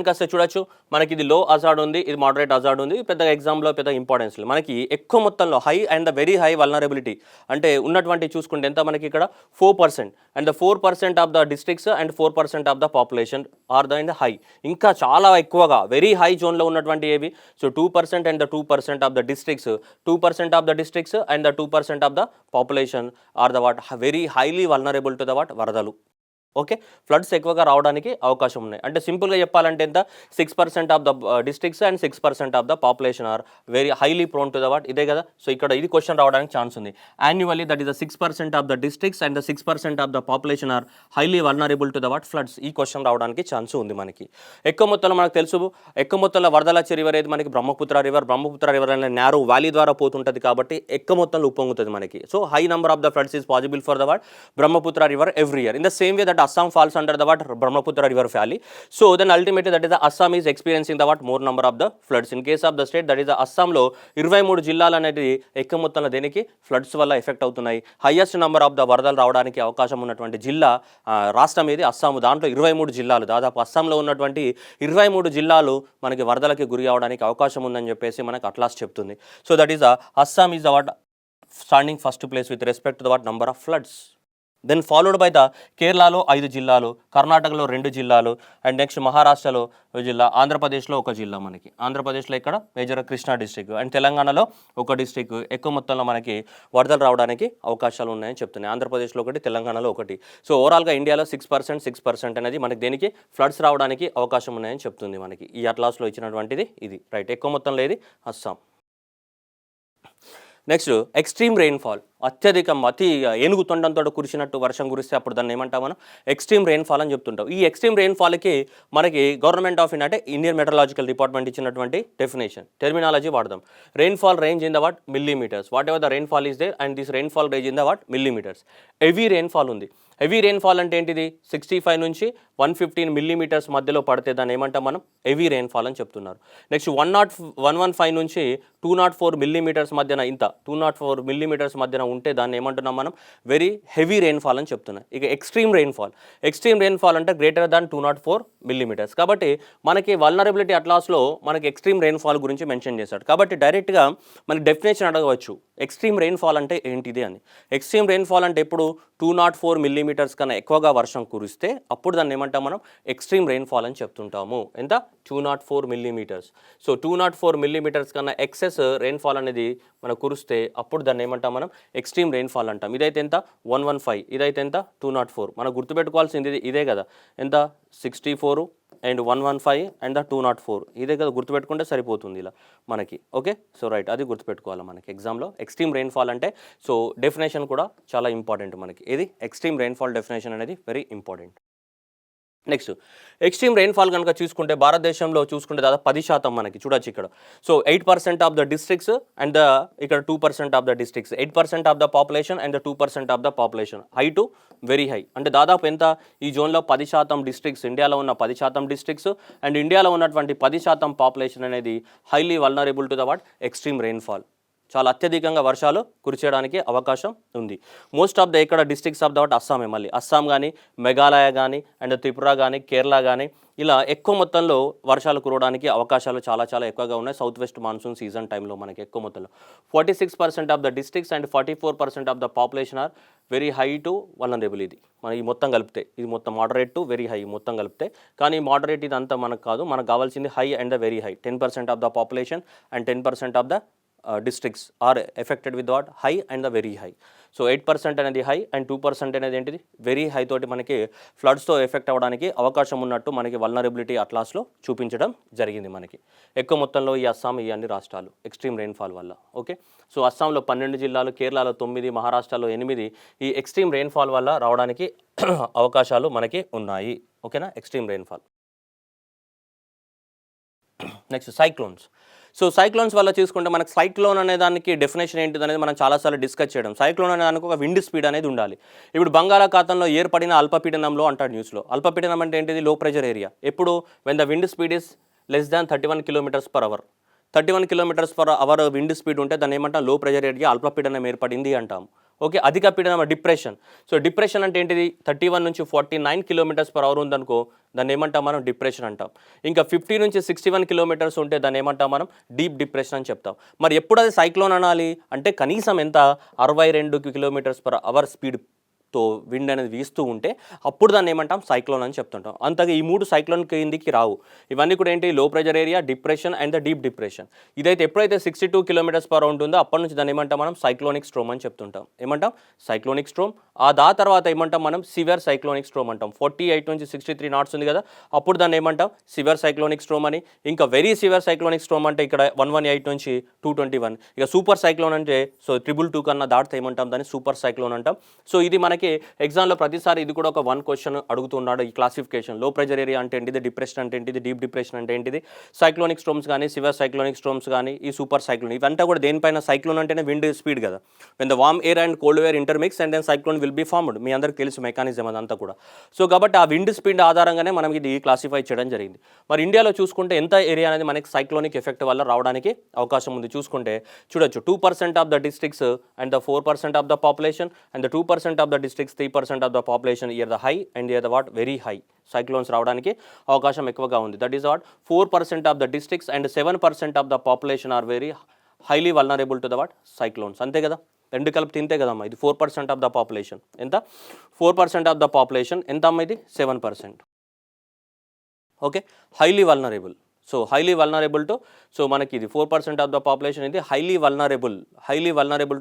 వస్తే చూడొచ్చు, మనకి ఇది లో హజార్డ్ ఉంది, ఇది మోడరేట్ హజార్డ్ ఉంది. పెద్దగా ఎగ్జామ్లో పెద్ద ఇంపార్టెన్స్ లేదు. మనకి ఎక్కువ మొత్తంలో high and the very high vulnerability అంటే ఉన్నటువంటి చూసుకుంటే ఎంత మనకి ఇక్కడ 4%. And the 4% of the districts and 4% of the population are the in the high. ఇంకా చాలా ఎక్కువగా వెరీ హై జోన్లో ఉన్నటువంటి ఏవి? So 2% and the 2% of the districts, 2% of the districts and the 2% of the population are the very highly vulnerable to the వరదలు. Okay, floods ఎక్కువగా రావడానికి అవకాశం ఉన్నాయి. అంటే సింపుల్గా చెప్పాలంటే ఎంత, 6% of the districts and 6% of the population are very highly prone to the what, ఇదే కదా. సో ఇక్కడ ఇది క్వశ్చన్ రావడానికి ఛాన్స్ ఉంది. Annually that is the 6% of the districts and the 6% of the population are highly vulnerable to the what floods. ఈ question రావడానికి chance ఉంది మనకి. ఎక్కువ మొత్తంలో మనకు తెలుసు, ఎక్కువ మొత్తంలో వరదలు వచ్చే రివర్ ఏది మనకి, బ్రహ్మపుత్ర రివర్. బ్రహ్మపుత్ర రివర్ అనే నేరో వ్యాలీ ద్వారా పోతుంటుంది కాబట్టి ఎక్కువ మొత్తంలో ఉప్పొంగుతుంది మనకి. So high number of the floods is possible for the what Brahmaputra river every year. In the same way that Assam falls under the what Brahmaputra river valley. So then ultimately that is the Assam is experiencing the what more number of the floods. In case of the state that is the Assam లో 23 జిల్లాలు అనేది ఎక్కువ మొత్తంలో దేనికి floods వల్ల effect అవుతున్నాయి. Highest number of the వరదలు రావడానికి అవకాశం ఉన్నటువంటి జిల్లా రాష్ట్రం ఏది, అస్సాం. దాంట్లో 23 జిల్లాలు, దాదాపు అస్సాంలో ఉన్నటువంటి 23 జిల్లాలు మనకి వరదలకి గురి అవడానికి అవకాశం ఉందని చెప్పేసి మనకు అట్లాస్ చెప్తుంది. So that is the Assam is the what standing first place with respect to the what number of floods. Then followed by the కేరళలో 5 జిల్లాలు, కర్ణాటకలో 2 జిల్లాలు, అండ్ నెక్స్ట్ మహారాష్ట్రలో 1 జిల్లా, ఆంధ్రప్రదేశ్లో 1 జిల్లా మనకి. ఆంధ్రప్రదేశ్లో ఇక్కడ మేజర్ కృష్ణా డిస్ట్రిక్ట్, అండ్ తెలంగాణలో 1 డిస్ట్రిక్ట్ ఎక్కువ మొత్తంలో మనకి వరదలు రావడానికి అవకాశాలు ఉన్నాయని చెప్తున్నాయి. ఆంధ్రప్రదేశ్లో 1, తెలంగాణలో 1. సో ఓవరాల్గా ఇండియాలో 6% అనేది మనకి దేనికి ఫ్లడ్స్ రావడానికి అవకాశం ఉన్నాయని చెప్తుంది మనకి. ఈ అట్లాస్లో ఇచ్చినటువంటిది ఇది, రైట్. ఎక్కువ మొత్తంలో ఏది, అస్సాం. Next extreme rainfall. అతి ఏనుగు తొండంతో కురిసినట్టు వర్షం కురిస్తే అప్పుడు దాన్ని ఏమంటాం మనం, ఎక్స్ట్రీమ్ రెయిన్ఫాల్ అని చెప్తుంటాం. ఈ ఎక్స్ట్రీమ్ రెయిన్ఫాల్కి మనకి గవర్నమెంట్ ఆఫ్ ఇండియా అంటే ఇండియన్ మెట్రలాజికల్ డిపార్ట్మెంట్ ఇచ్చినటువంటి డెఫినేషన్ టెర్మినాలజీ వాడదాం. Rainfall range in the what millimetres, whatever the rainfall is there and this rainfall range in the what millimetres. Heavy rainfall ఉంది. Heavy rainfall అంటే ఏంటిది, 65 నుంచి 115 millimetres మధ్యలో పడితే దాన్ని ఏమంటాం మనం, హెవీ రెయిన్ఫాల్ అని చెప్తున్నారు. నెక్స్ట్ 115 నుంచి 204 మిల్లీమీటర్స్ మధ్యన, ఇంత 204 మిల్లీమీటర్స్ మధ్యన ఉంటే దాన్ని ఏమంటున్నాం మనం, వెరీ హెవీ రెయిన్ఫాల్ అని చెప్తున్నాం. ఇక ఎక్స్ట్రీమ్ రెయిన్ఫాల్ అంటే గ్రేటర్ దాన్ 204 మిల్లీమీటర్స్. కాబట్టి మనకి వల్నరబిలిటీ అట్లాస్లో మనకి ఎక్స్ట్రీమ్ రెయిన్ఫాల్ గురించి మెన్షన్ చేశాడు. కాబట్టి డైరెక్ట్గా మనకి డెఫినేషన్ అడగవచ్చు, ఎక్స్ట్రీమ్ రెయిన్ఫాల్ అంటే ఏంటిది అని. ఎక్స్ట్రీమ్ రెయిన్ఫాల్ అంటే ఎప్పుడు 204 మిల్లీమీటర్స్ కన్నా ఎక్కువగా వర్షం కురిస్తే అప్పుడు దాన్ని ఏమంటాం మనం, ఎక్స్ట్రీమ్ రెయిన్ఫాల్ అని చెప్తుంటాము. ఎంత, 204 మిల్లీమీటర్స్. సో 204 మిల్లీమీటర్స్ కన్నా ఎక్సెస్ రెయిన్ఫాల్ అనేది మనకు కురిస్తే అప్పుడు దాన్ని ఏమంటాం మనం, ఎక్స్ట్రీమ్ రెయిన్ఫాల్ అంటాం. ఇదైతే ఎంత, 115, ఇదైతే ఎంత, 204. మనం గుర్తుపెట్టుకోవాల్సింది ఇదే కదా, ఎంత, 64 అండ్ 115 అండ్ 204, ఇదే కదా గుర్తుపెట్టుకుంటే సరిపోతుంది ఇలా మనకి. ఓకే, సో రైట్, అది గుర్తుపెట్టుకోవాలి మనకి ఎగ్జామ్లో. ఎక్స్ట్రీమ్ రెయిన్ఫాల్ అంటే సో డెఫినేషన్ కూడా చాలా ఇంపార్టెంట్ మనకి. ఇది ఎక్స్ట్రీమ్ రెయిన్ఫాల్ డెఫినేషన్ అనేది very important. Next extreme rainfall కనుక చూసుకుంటే భారతదేశంలో చూసుకుంటే దాదాపు 10% మనకి చూడొచ్చు ఇక్కడ. So 8% of the districts and ఇక్కడ 2% of the districts, 8% of the population and 2% of the population, high to very high. అంటే దాదాపు ఎంత, ఈ జోన్లో 10% డిస్ట్రిక్ట్స్, ఇండియాలో ఉన్న 10% డిస్ట్రిక్ట్స్ అండ్ ఇండియాలో ఉన్నటువంటి 10% పాపులేషన్ అనేది highly vulnerable to the what extreme rainfall. చాలా అత్యధికంగా వర్షాలు కురిచేయడానికి అవకాశం ఉంది. మోస్ట్ ఆఫ్ ద ఇక్కడ డిస్ట్రిక్ట్స్ ఆఫ్ ద వాట్ అస్సామే, మళ్ళీ అస్సాం కానీ, మేఘాలయ కానీ, అండ్ త్రిపుర కానీ, కేరళ కానీ, ఇలా ఎక్కువ మొత్తంలో వర్షాలు కురవడానికి అవకాశాలు చాలా ఎక్కువగా ఉన్నాయి సౌత్ వెస్ట్ మాన్సూన్ సీజన్ టైంలో మనకి. ఎక్కువ మొత్తంలో 46% of the districts and 44% of the population are very high to vulnerable. ఇది మన ఈ మొత్తం కలిపితే, ఇది మొత్తం మోడరేట్ టు వెరీ హై మొత్తం కలిపితే. కానీ మోడరేట్ ఇది అంతా మనకు కాదు, మనకు కావాల్సింది high and the very high. 10% of the population and 10% of the districts are affected with what, high and the very high. So 8% అనేది హై అండ్ 2% అనేది ఏంటిది, వెరీ హై తోటి మనకి ఫ్లడ్స్తో ఎఫెక్ట్ అవ్వడానికి అవకాశం ఉన్నట్టు మనకి వల్నరబిలిటీ అట్లాస్లో చూపించడం జరిగింది మనకి. ఎక్కువ మొత్తంలో ఈ అస్సాం, ఈ అన్ని రాష్ట్రాలు ఎక్స్ట్రీమ్ రెయిన్ఫాల్ వల్ల. ఓకే, సో అస్సాంలో 12 జిల్లాలు, కేరళలో 9, మహారాష్ట్రలో 8 ఈ ఎక్స్ట్రీమ్ రెయిన్ఫాల్ వల్ల రావడానికి అవకాశాలు మనకి ఉన్నాయి. ఓకేనా, extreme rainfall. Next cyclones. So cyclones వల్ల చూసుకుంటే మనకు సైక్లోన్ అనే దానికి డెఫినేషన్ ఏంటిది అనేది మనం చాలాసార్లు డిస్కస్ చేయడం. సైక్లోన్ అనే దానికి ఒక విండ్ స్పీడ్ అనేది ఉండాలి. ఇప్పుడు బంగాళాఖాతంలో ఏర్పడిన అల్పపీడనంలో అంటాడు న్యూస్లో. అల్పపీడనం అంటే ఏంటిది, లో ప్రెషర్ ఏరియా. ఎప్పుడు when the wind speed is less than 31 km/h. 31 km/h wind speed ఉంటే దాన్ని ఏమంటాం, లో ప్రెషర్ ఏరియా, అల్పపీడనం ఏర్పడింది అంటాం. ఓకే, అధిక పీడనం డిప్రెషన్. సో డిప్రెషన్ అంటే ఏంటిది, 31 నుంచి 49 km/h ఉందనుకో దాన్ని ఏమంటాం మనం, డిప్రెషన్ అంటాం. ఇంకా 50 నుంచి 61 km ఉంటే దాన్ని ఏమంటాం మనం, డీప్ డిప్రెషన్ అని చెప్తాం. మరి ఎప్పుడు అది సైక్లోన్ అనాలి అంటే కనీసం ఎంత, 62 km/h స్పీడ్ తో విండ్ అనేది వీస్తూ ఉంటే అప్పుడు దాన్ని ఏమంటాం సైక్లోన్ అని చెప్తుంటాం. అంతగా ఈ 3 సైక్లోన్ కిందికి రావు. ఇవన్నీ కూడా ఏంటి లో pressure area, depression and the deep depression. ఇదైతే ఎప్పుడైతే 62 km/h ఉంటుందో అప్పటి నుంచి దాన్ని ఏమంటాం మనం సైక్లోనిక్ స్ట్రోమ్ అని చెప్తుంటాం. ఏమంటాం సైక్లోనిక్ స్ట్రోమ్. తర్వాత ఏమంటాం మనం సివియర్ సైక్లోనిక్ స్ట్రోమ్ అంటాం. 48 నుంచి 63 knots ఉంది కదా, అప్పుడు దాన్ని ఏమంటాం సివియర్ సైక్లోనిక్ స్ట్రోమ్ అని. ఇంకా వెరీ సివియర్ సైక్లోనిక్ స్ట్రోమ్ అంటే ఇక్కడ 118 నుంచి 221. ఇక సూపర్ సైక్లోన్ అంటే సో 222 కన్నా దాటితే ఏమంటాం దాన్ని సూపర్ సైక్లోన్ అంటాం. సో ఇది మనకి ఎగ్జామ్లో ప్రతిసారి ఇది కూడా ఒక 1 క్వశ్చన్ అడుగుతున్నాడు ఈ క్లాసిఫికేషన్. లో ప్రెజర్ ఏరియా అంటే ఏంటిది, డిప్రెషన్ అంటే ఏంటిది, డీప్ డిప్రెషన్ అంటే ఏంటిది, సైక్లోనిక్ స్ట్రోమ్స్ కానీ సివియర్ సైక్లోనిక్ స్ట్రోమ్స్ కానీ ఈ సూపర్ సైక్లోన్ ఇవంతా కూడా దేనిపైన సైక్లోన్ అంటేనే విండ్ స్పీడ్ కదా. When the warm air and cold air intermix and then cyclone will be formed. మీ అందరికీ తెలుసు మెకానిజం అదంతా కూడా. సో కాబట్టి ఆ విండ్ స్పీడ్ ఆధారంగానే మనం ఇది క్లాసిఫై చేయడం జరిగింది. మరి ఇండియాలో చూసుకుంటే ఎంత ఏరియా అనేది మనకి సైక్లోనిక్ ఎఫెక్ట్ వల్ల రావడానికి అవకాశం ఉంది చూసుకుంటే చూడొచ్చు. 2% of the districts and the 4% of the population and the 2% of the districts 3% of the population are the high and are the what very high cyclones రావడానికి అవకాశం ఎక్కువగా ఉంది. That is what 4% of the districts and 7% of the population are very highly vulnerable to the what cyclones. అంతే కదా, రెండు కలిపి తింటే కదమ్మా ఇది 4% ఆఫ్ ద పాపులేషన్. ఎంత 4% ఆఫ్ ద పాపులేషన్ ఎంత అమ్మా ఇది 7%. Okay, highly vulnerable. So highly vulnerable to so మనకి ఇది 4% ఆఫ్ ద పాపులేషన్ ఇది highly vulnerable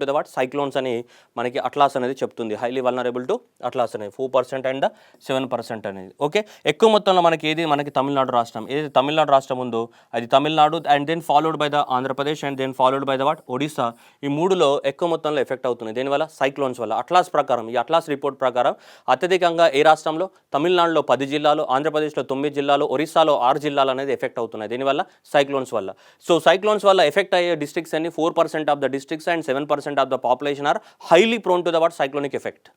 to the what cyclones అని మనకి అట్లాస్ అనేది చెప్తుంది. హైలీ వల్నరబుల్ టు అట్లాస్ అనేది 4% అండ్ 7% అనేది. ఓకే, ఎక్కువ మొత్తంలో మనకి ఏది మనకి తమిళనాడు రాష్ట్రం, ఏది తమిళనాడు రాష్ట్రం ఉందో అది Tamil Nadu and then followed by the Andhra Pradesh and then followed by the what Odisha. ఈ మూడులో ఎక్కువ మొత్తంలో ఎఫెక్ట్ అవుతుంది. దేనివల్ల సైక్లోన్స్ వల్ల. అట్లాస్ ప్రకారం ఈ అట్లాస్ రిపోర్ట్ ప్రకారం అత్యధికంగా ఏ రాష్ట్రంలో తమిళనాడులో 10 జిల్లాలు, ఆంధ్రప్రదేశ్లో 9 జిల్లాలు, ఒరిస్సాలో 6 జిల్లాలు అనేది ఎఫెక్ట్ అవుతుంది. దీనివల్ల సైక్లోన్స్ వల్ల. సో సైక్లోన్స్ వల్ల ఎఫెక్ట్ అయ్యే డిస్ట్రిక్ట్స్ అన్ని 4% of the districts and 7% of the population are highly prone to the what cyclonic effect.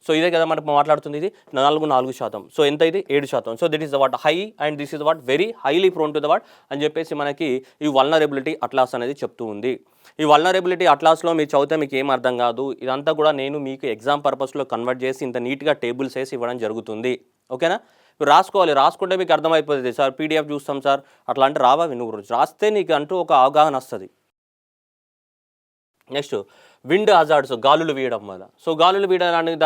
So ఇదే కదా మనకు మాట్లాడుతుంది. ఇది 4%. సో ఎంత ఇది 7%. So that is the what high and this is the what very highly prone to the what అని చెప్పేసి మనకి ఈ వల్నరబిలిటీ అట్లాస్ అనేది చెప్తూ ఉంది. ఈ వల్నరబిలిటీ అట్లాస్లో మీరు చదివితే మీకు ఏం అర్థం కాదు. ఇదంతా కూడా నేను మీకు ఎగ్జామ్ పర్పస్లో కన్వర్ట్ చేసి ఇంత నీట్గా టేబుల్స్ వేసి ఇవ్వడం జరుగుతుంది. ఓకేనా, మీరు రాసుకోవాలి. రాసుకుంటే మీకు అర్థమైపోతుంది. సార్ పీడిఎఫ్ చూస్తాం సార్ అట్లా అంటే రావవి. నువ్వు రాస్తే నీకు అంటూ ఒక అవగాహన వస్తుంది. నెక్స్ట్ విండ్ హజార్డ్స్, గాలులు వీయడం వల్ల. సో గాలులు వీయడానికి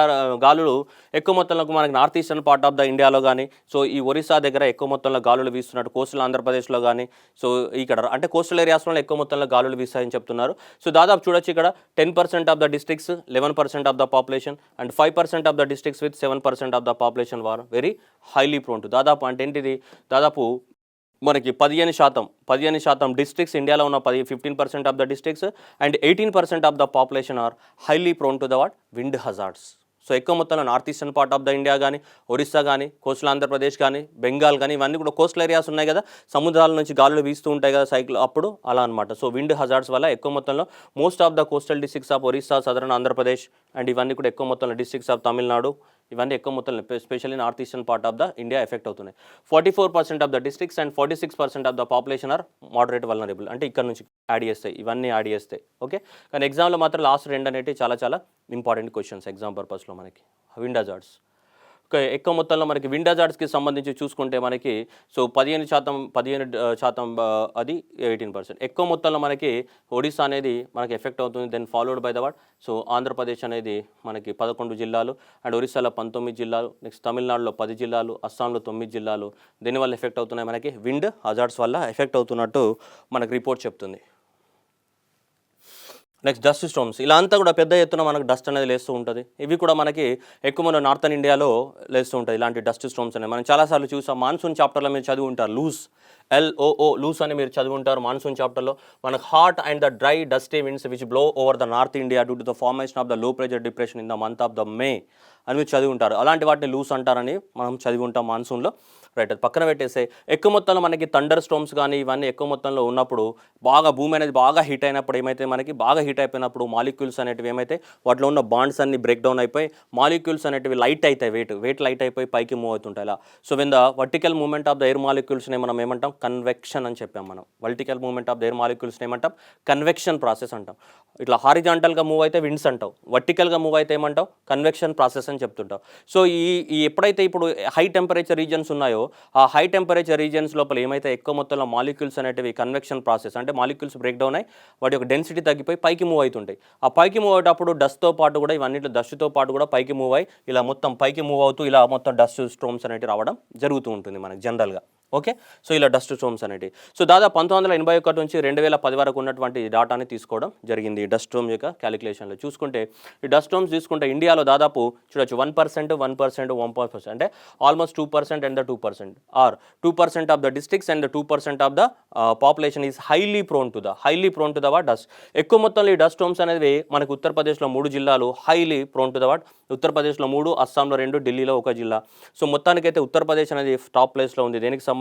గాలులు ఎక్కువ మొత్తంలో మనకి north eastern part of the ఇండియాలో కానీ, సో ఈ ఒరిస్సా దగ్గర ఎక్కువ మొత్తంలో గాలులు వీస్తున్నట్టు, కోస్టల్ ఆంధ్రప్రదేశ్లో కానీ, సో ఇక్కడ అంటే కోస్టల్ ఏరియాస్లో ఎక్కువ మొత్తంలో గాలులు వీస్తాయని చెప్తున్నారు. సో దాదాపు చూడొచ్చు ఇక్కడ 10% of the districts 11% of the population and 5% of the districts with 7% of the population war very highly prone to. దాదాపు అంటే ఏంటిది, దాదాపు మనకి 15% డిస్ట్రిక్ట్స్ ఇండియాలో ఉన్న 15% of the districts and 18% of the population are highly prone to the what wind hazards. So ఎక్కువ మొత్తంలో north eastern part of the India కానీ, ఒరిస్సా కానీ, కోస్టల్ ఆంధ్రప్రదేశ్ కానీ, బెంగాల్ కానీ, ఇవన్నీ కూడా కోస్టల్ ఏరియాస్ ఉన్నాయి కదా, సముద్రాల నుంచి గాలులు వీస్తూ ఉంటాయి కదా సైకిల్ అప్పుడు అలా అనమాట. సో విండ్ హజార్డ్స్ వల్ల ఎక్కువ మొత్తంలో most of the coastal districts of Orissa, southern Andhra Pradesh and ఇవన్నీ కూడా ఎక్కువ మొత్తంలో డిస్ట్రిక్ట్స్ ఆఫ్ తమిళనాడు, ఇవన్నీ ఎక్కువ మొత్తంలో especially north eastern part of the India effect అవుతున్నాయి. 44% of the districts and 46% of the population are moderate vulnerable. అంటే ఇక్కడ నుంచి యాడ్ చేస్తాయి, ఇవన్నీ యాడ్ చేస్తాయి. ఓకే, కానీ ఎగ్జామ్లో మాత్రం లాస్ట్ 2 అనేవి చాలా చాలా ఇంపార్టెంట్ క్వశ్చన్స్ ఎగ్జామ్ పర్పస్లో మనకి. విండ్ హజార్డ్స్ ఎక్కువ మొత్తంలో మనకి విండ్ హజార్డ్స్కి సంబంధించి చూసుకుంటే మనకి సో 15% అది 18%. ఎక్కువ మొత్తంలో మనకి ఒడిస్సా అనేది మనకి ఎఫెక్ట్ అవుతుంది. Then followed by the what so Andhra Pradesh అనేది మనకి 11 జిల్లాలు అండ్ ఒరిస్సాలో 19 జిల్లాలు, నెక్స్ట్ తమిళనాడులో 10 జిల్లాలు, అస్సాంలో 9 జిల్లాలు దీనివల్ల ఎఫెక్ట్ అవుతున్నాయి. మనకి విండ్ హజార్డ్స్ వల్ల ఎఫెక్ట్ అవుతున్నట్టు మనకి రిపోర్ట్ చెప్తుంది. నెక్స్ట్ డస్ట్ స్టోమ్స్, ఇలా అంతా కూడా పెద్ద ఎత్తున మనకు డస్ట్ అనేది లేస్తూ ఉంటుంది. ఇవి కూడా మనకి ఎక్కువ మన నార్థన్ ఇండియాలో లేస్తూ ఉంటుంది ఇలాంటి డస్ట్ స్టోమ్స్ అనేవి. మనం చాలాసార్లు చూసాం. మాన్సూన్ చాప్టర్లో మీరు చదివి ఉంటారు, లూస్ అని మీరు చదివి ఉంటారు. మాన్సూన్ చాప్టర్లో మనకు hot and the dry dusty winds which blow over the north India due to the formation of the low pressure depression in the month of the May అని మీరు చదివి ఉంటారు. అలాంటి వాటిని లూస్ అంటారని మనం చదివి ఉంటాం మాన్సూన్లో. రైట్, అది పక్కన పెట్టేస్తే ఎక్కువ మొత్తంలో మనకి థండర్ స్టోమ్స్ కానీ ఇవన్నీ ఎక్కువ మొత్తంలో ఉన్నప్పుడు బాగా భూమి అనేది బాగా హీట్ అయినప్పుడు ఏమైతే మనకి బాగా హీట్ అయిపోయినప్పుడు మాలిక్యూల్స్ అనేటివి ఏమైతే వాటిలో ఉన్న బాండ్స్ అన్ని బ్రేక్ డౌన్ అయిపోయి మాలిక్యూల్స్ అనేటివి లైట్ అవుతాయి, వెయిట్ లైట్ అయిపోయి పైకి మూవ్ అవుతుంటాయి అలా. So when the vertical movement of the air మాలిక్యూల్స్ని మనం ఏమంటాం కన్వెక్షన్ అని చెప్పాం మనం. వర్టికల్ మూవ్మెంట్ ఆఫ్ దేర్ మాలిక్యూల్స్ని ఏమంటాం? కన్వెక్షన్ ప్రాసెస్ అంటాం. ఇట్లా హారిజాంటల్గా మూవ్ అయితే విండ్స్ అంటావు, వర్టికల్గా మూవ్ అయితే ఏమంటావు? కన్వెక్షన్ ప్రాసెస్ అని చెప్తుంటావు. సో ఈ ఎప్పుడైతే ఇప్పుడు హై టెంపరేచర్ రీజన్స్ ఉన్నాయో ఆ హై టెంపరేచర్ రీజన్స్ లోపల ఏమైతే ఎక్కువ మొత్తంలో మాలిక్యూల్స్ అనేటివి కన్వెక్షన్ ప్రాసెస్ అంటే మాలిక్యూల్స్ బ్రేక్ డౌన్ అయ్యి వాటి యొక్క డెన్సిటీ తగ్గిపోయి పైకి మూవ్ అవుతుంటాయి. ఆ పైకి మూవ్ అయ్యేటప్పుడు డస్ట్తో పాటు కూడా ఇవన్నిట్లో డస్ట్తో పాటు కూడా పైకి మూవ్ అయ్యి ఇలా మొత్తం పైకి మూవ్ అవుతూ ఇలా మొత్తం డస్ట్ స్ట్రోమ్స్ అనేవి రావడం జరుగుతూ ఉంటుంది మనకి జనరల్గా. ఓకే, సో ఇలా డస్ట్ స్టోమ్స్ అనేవి. సో దాదాపు 1981 నుంచి 2010 వరకు ఉన్నటువంటి డాటాని తీసుకోవడం జరిగింది డస్ట్ స్టోమ్ యొక్క క్యాలిక్యులేషన్లో. చూసుకుంటే ఈ డస్ట్ స్టోమ్స్ తీసుకుంటే ఇండియాలో దాదాపు చూడొచ్చు 1%, 1%, 1% అంటే almost 2% and the 2% are 2% of the districts and 2% of the population is highly prone to the dust. ఎక్కువ మొత్తంలో ఈ డస్ట్ స్టోమ్స్ అనేది మనకు ఉత్తరప్రదేశ్లో 3 జిల్లాలు హైలీ ప్రోన్ టు ద ఉత్తరప్రదేశ్లో 3, అస్సాంలో 2, ఢిల్లీలో 1 జిల్లా. సో మొత్తానికైతే ఉత్తరప్రదేశ్ అనేది టాప్ ప్లేస్లో ఉంది దేనికి సంబంధించి?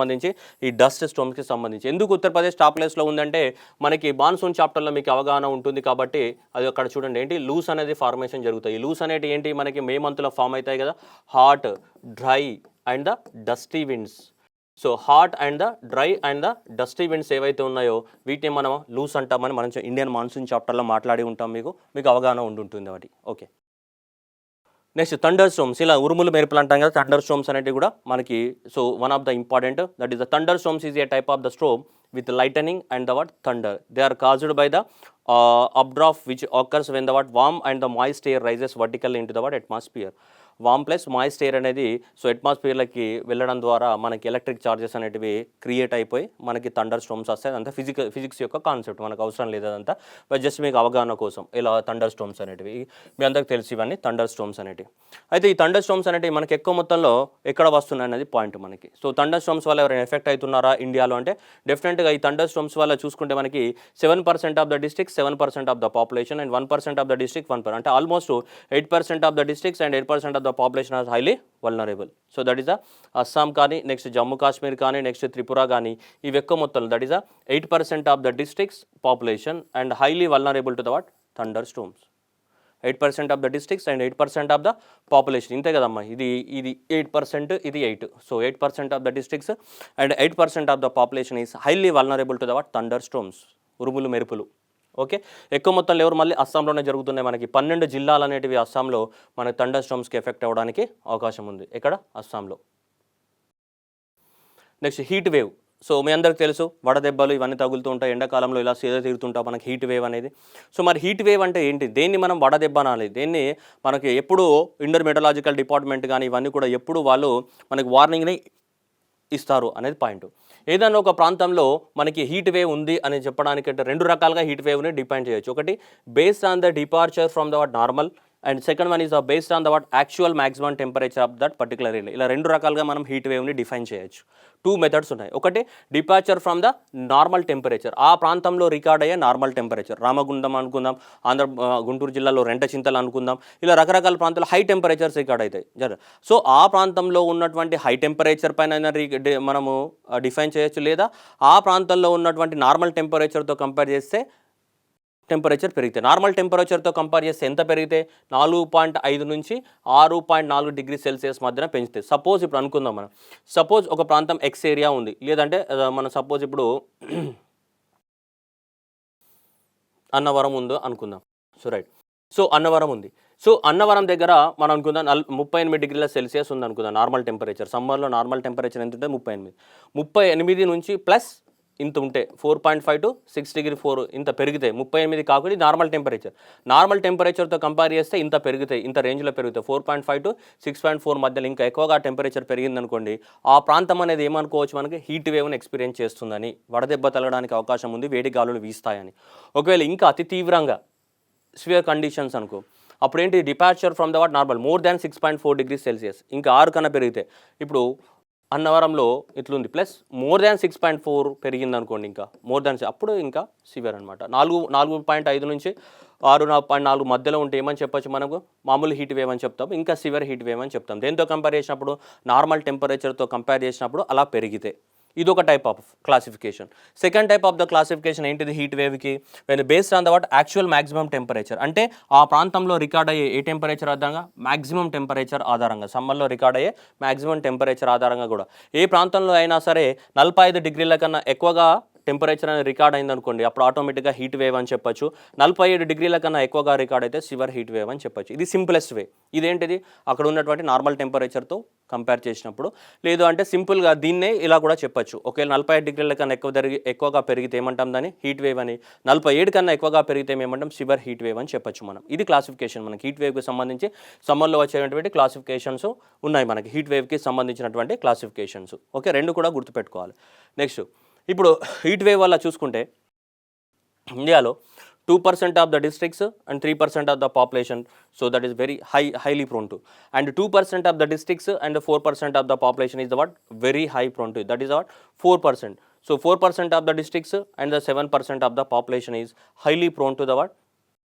ఈ డస్ట్ స్టోమ్స్కి సంబంధించి. ఎందుకు ఉత్తరప్రదేశ్ టాప్ ప్లేస్లో ఉందంటే మనకి మాన్సూన్ చాప్టర్లో మీకు అవగాహన ఉంటుంది కాబట్టి అది అక్కడ చూడండి ఏంటి లూస్ అనేది ఫార్మేషన్ జరుగుతాయి. ఈ లూస్ అనేది ఏంటి మనకి మే మంత్లో ఫామ్ అవుతాయి కదా, hot, dry and the dusty winds. So hot and the dry and the dusty winds ఏవైతే ఉన్నాయో వీటిని మనం లూస్ అంటామని మనం ఇండియన్ మాన్సూన్ చాప్టర్లో మాట్లాడి ఉంటాం. మీకు అవగాహన ఉంటుంటుంది వాటి. Okay, next thunder storms. ఇలా ఉరుములు మెరుపులు అంటాం కదా, థండర్ స్టోమ్స్ అనేవి కూడా మనకి. So one of the important that is the thunder storms is a type of the storm with lightning and the thunder. They are caused by the updraft which occurs when the warm and the moist air rises vertically into the atmosphere. Warm plus moist air అనేది so అట్మాస్ఫియర్లోకి వెళ్ళడం ద్వారా మనకి electric charges అనేటివి create అయిపోయి మనకి thunder storms వస్తాయి. అదంతా physics యొక్క కాన్సెప్ట్, మనకు అవసరం లేదు అదంతా, బట్ జస్ట్ మీకు అవగాహన కోసం ఇలా థండర్ స్టోమ్స్ అనేటివి మీ అందరికి తెలిసి ఇవన్నీ థండర్ స్టోమ్స్ అనేటివి. అయితే ఈ థండర్ స్టోమ్స్ అనేటివి మనకి ఎక్కువ మొత్తంలో ఎక్కడ వస్తున్నాయి అనేది పాయింట్ మనకి. సో థండర్ స్టోమ్స్ వల్ల ఎవరైనా ఎఫెక్ట్ అవుతున్నారా ఇండియాలో అంటే డెఫినెట్గా ఈ థండర్ స్టోమ్స్ వల్ల చూసుకుంటే మనకి 7% of the district, 7% of the population and 1% of the district 1%, అంటే almost 8% of the districts and 8% of the population are highly vulnerable. So that is the Assam కానీ, నెక్స్ట్ జమ్మూ కాశ్మీర్ కానీ, నెక్స్ట్ త్రిపుర కానీ, ఇవి ఎక్కువ మొత్తంలో that is the 8% of the districts population and highly vulnerable to the thunder storms. 8% of the districts and 8% of the population. ఇంతే కదమ్మా, ఇది 8%, ఇది 8. So 8% of the districts and 8% of the population is highly vulnerable to the thunder storms, ఉరుములు మెరుపులు. Okay, ఎక్కువ మొత్తంలో ఎవరు మళ్ళీ అస్సాంలోనే జరుగుతున్నాయి. మనకి 12 జిల్లాలు అనేటివి అస్సాంలో మనకి థండర్ స్టోమ్స్కి ఎఫెక్ట్ అవ్వడానికి అవకాశం ఉంది. ఎక్కడ? అస్సాంలో. Next heat wave. సో మీ అందరికి తెలుసు వడదెబ్బలు ఇవన్నీ తగులుతూ ఉంటాయి ఎండాకాలంలో, ఇలా సేద తీరుతుంటాం మనకి హీట్ వేవ్ అనేది. సో మరి హీట్ వేవ్ అంటే ఏంటి? దేన్ని మనం వడదెబ్బ అనాలి. దేన్ని మనకి ఎప్పుడు ఇండోర్ మెటలాజికల్ డిపార్ట్మెంట్ కానీ ఇవన్నీ కూడా ఎప్పుడు వాళ్ళు మనకి వార్నింగ్ని ఇస్తారు అనేది పాయింట్. ఏదైనా ఒక ప్రాంతంలో మనకి హీట్ వేవ్ ఉంది అని చెప్పడానికంటే 2 రకాలుగా హీట్ వేవ్ని డిఫైన్ చేయొచ్చు. ఒకటి based on the departure from the normal and second one is based on the actual maximum temperature of that particular area. ఇలా 2 రకాలుగా మనం హీట్ వేవ్ని డిఫైన్ చేయొచ్చు. 2 మెథడ్స్ ఉన్నాయి. ఒకటి departure from the normal temperature, ఆ ప్రాంతంలో రికార్డ్ అయ్యే నార్మల్ టెంపరేచర్. రామగుండం అనుకుందాం, గుంటూరు జిల్లాలో రెంటచింతలు అనుకుందాం, ఇలా రకరకాల ప్రాంతాల్లో హై టెంపరేచర్స్ రికార్డ్ అవుతాయి. సో ఆ ప్రాంతంలో ఉన్నటువంటి హై టెంపరేచర్ పైన మనము డిఫైన్ చేయొచ్చు, లేదా ఆ ప్రాంతంలో ఉన్నటువంటి నార్మల్ టెంపరేచర్తో కంపేర్ చేస్తే టెంపరేచర్ పెరిగితే, నార్మల్ టెంపరేచర్తో కంపేర్ చేస్తే ఎంత పెరిగితే 4.5 నుంచి 6.4 డిగ్రీ సెల్సియస్ మధ్యన పెంచుతాయి. సపోజ్ ఇప్పుడు అనుకుందాం మనం, సపోజ్ ఒక ప్రాంతం ఎక్స్ ఏరియా ఉంది, లేదంటే మనం సపోజ్ ఇప్పుడు అన్నవరం ఉందో అనుకుందాం. సో రైట్, సో అన్నవరం ఉంది. సో అన్నవరం దగ్గర మనం అనుకుందాం 38 డిగ్రీల సెల్సియస్ ఉంది అనుకుందాం నార్మల్ టెంపరేచర్. సమ్మర్లో నార్మల్ టెంపరేచర్ ఎంత ఉంటుంది? 38 నుంచి ప్లస్ ఇంత ఉంటే 4.5 to 6 degree 4 ఇంత పెరిగితే 38 కాకుండా నార్మల్ టెంపరేచర్. నార్మల్ టెంపరేచర్తో కంపేర్ చేస్తే ఇంత పెరుగుతాయి, ఇంత రేంజ్లో పెరుగుతాయి. 4.5 to 6.4 మధ్యలో ఇంకా ఎక్కువగా టెంపరేచర్ పెరిగిందనుకోండి, ఆ ప్రాంతం అనేది ఏమనుకోవచ్చు, మనకి హీట్ వేవ్ని ఎక్స్పీరియన్స్ చేస్తుందని, వడదెబ్బ తగలడానికి అవకాశం ఉంది, వేడి గాలులు వీస్తాయని. ఒకవేళ ఇంకా అతి తీవ్రంగా సివియర్ కండిషన్స్ అనుకో, అప్పుడు ఏంటి departure from the normal more than 6.4 degrees Celsius, ఇంకా 6 కన్నా పెరిగితే, ఇప్పుడు అన్నవరంలో ఇట్లుంది ప్లస్ మోర్ దాన్ 6.4 పెరిగింది అనుకోండి, ఇంకా మోర్ దాన్, అప్పుడు ఇంకా సివియర్ అనమాట. 4.5 నుంచి 6.4 మధ్యలో ఉంటే ఏమని చెప్పచ్చు, మనకు మామూలు హీట్ వేవ్ అని చెప్తాం, ఇంకా సివియర్ హీట్ వేవ్ అని చెప్తాం. దేంతో కంపేర్ చేసినప్పుడు? నార్మల్ టెంపరేచర్తో కంపేర్ చేసినప్పుడు అలా పెరిగితే. ఇది ఒక type of classification. Second type of the classification ఏంటిది హీట్ వేవ్కి, when based on the what actual maximum temperature, అంటే ఆ ప్రాంతంలో రికార్డ్ అయ్యే ఏ టెంపరేచర్ ఆధారంగా, మ్యాక్సిమం టెంపరేచర్ ఆధారంగా, సమ్మర్లో రికార్డ్ అయ్యే మ్యాక్సిమం టెంపరేచర్ ఆధారంగా కూడా ఏ ప్రాంతంలో అయినా సరే 45 డిగ్రీల కన్నా ఎక్కువగా టెంపరేచర్ అనేది రికార్డ్ అయిందనుకోండి, అప్పుడు ఆటోమేటిక్గా హీట్ వేవ్ అని చెప్పొచ్చు. 47 డిగ్రీల కన్నా ఎక్కువగా రికార్డ్ అయితే సివర్ హీట్ వేవ్ అని చెప్పొచ్చు. ఇది సింపులెస్ట్ వే. ఇదేంటిది అక్కడ ఉన్నటువంటి నార్మల్ టెంపరేచర్తో కంపేర్ చేసినప్పుడు. లేదు అంటే సింపుల్గా దీన్నే ఇలా కూడా చెప్పొచ్చు. ఒకవేళ 45 డిగ్రీల కన్నా ఎక్కువగా పెరిగితే ఏమంటాం దాన్ని హీట్ వేవ్ అని, 47 కన్నా ఎక్కువగా పెరిగితే ఏమంటాం సివర్ హీట్ వేవ్ అని చెప్పొచ్చు మనం. ఇది క్లాసిఫికేషన్ మనకి హీట్ వేవ్కి సంబంధించి సమ్మర్లో వచ్చేటువంటి క్లాసిఫికేషన్స్ ఉన్నాయి మనకి, హీట్ వేవ్కి సంబంధించినటువంటి క్లాసిఫికేషన్స్. ఓకే, రెండు కూడా గుర్తుపెట్టుకోవాలి. నెక్స్ట్ ఇప్పుడు హీట్ వేవ్ వల్ల చూసుకుంటే ఇండియాలో 2% of the districts and 3% of the population, so that is very highly prone to, and 2% of the districts and 4% of the population is the what very high prone to, that is what 4%. So 4% of the districts and the 7% of the population is highly prone to the what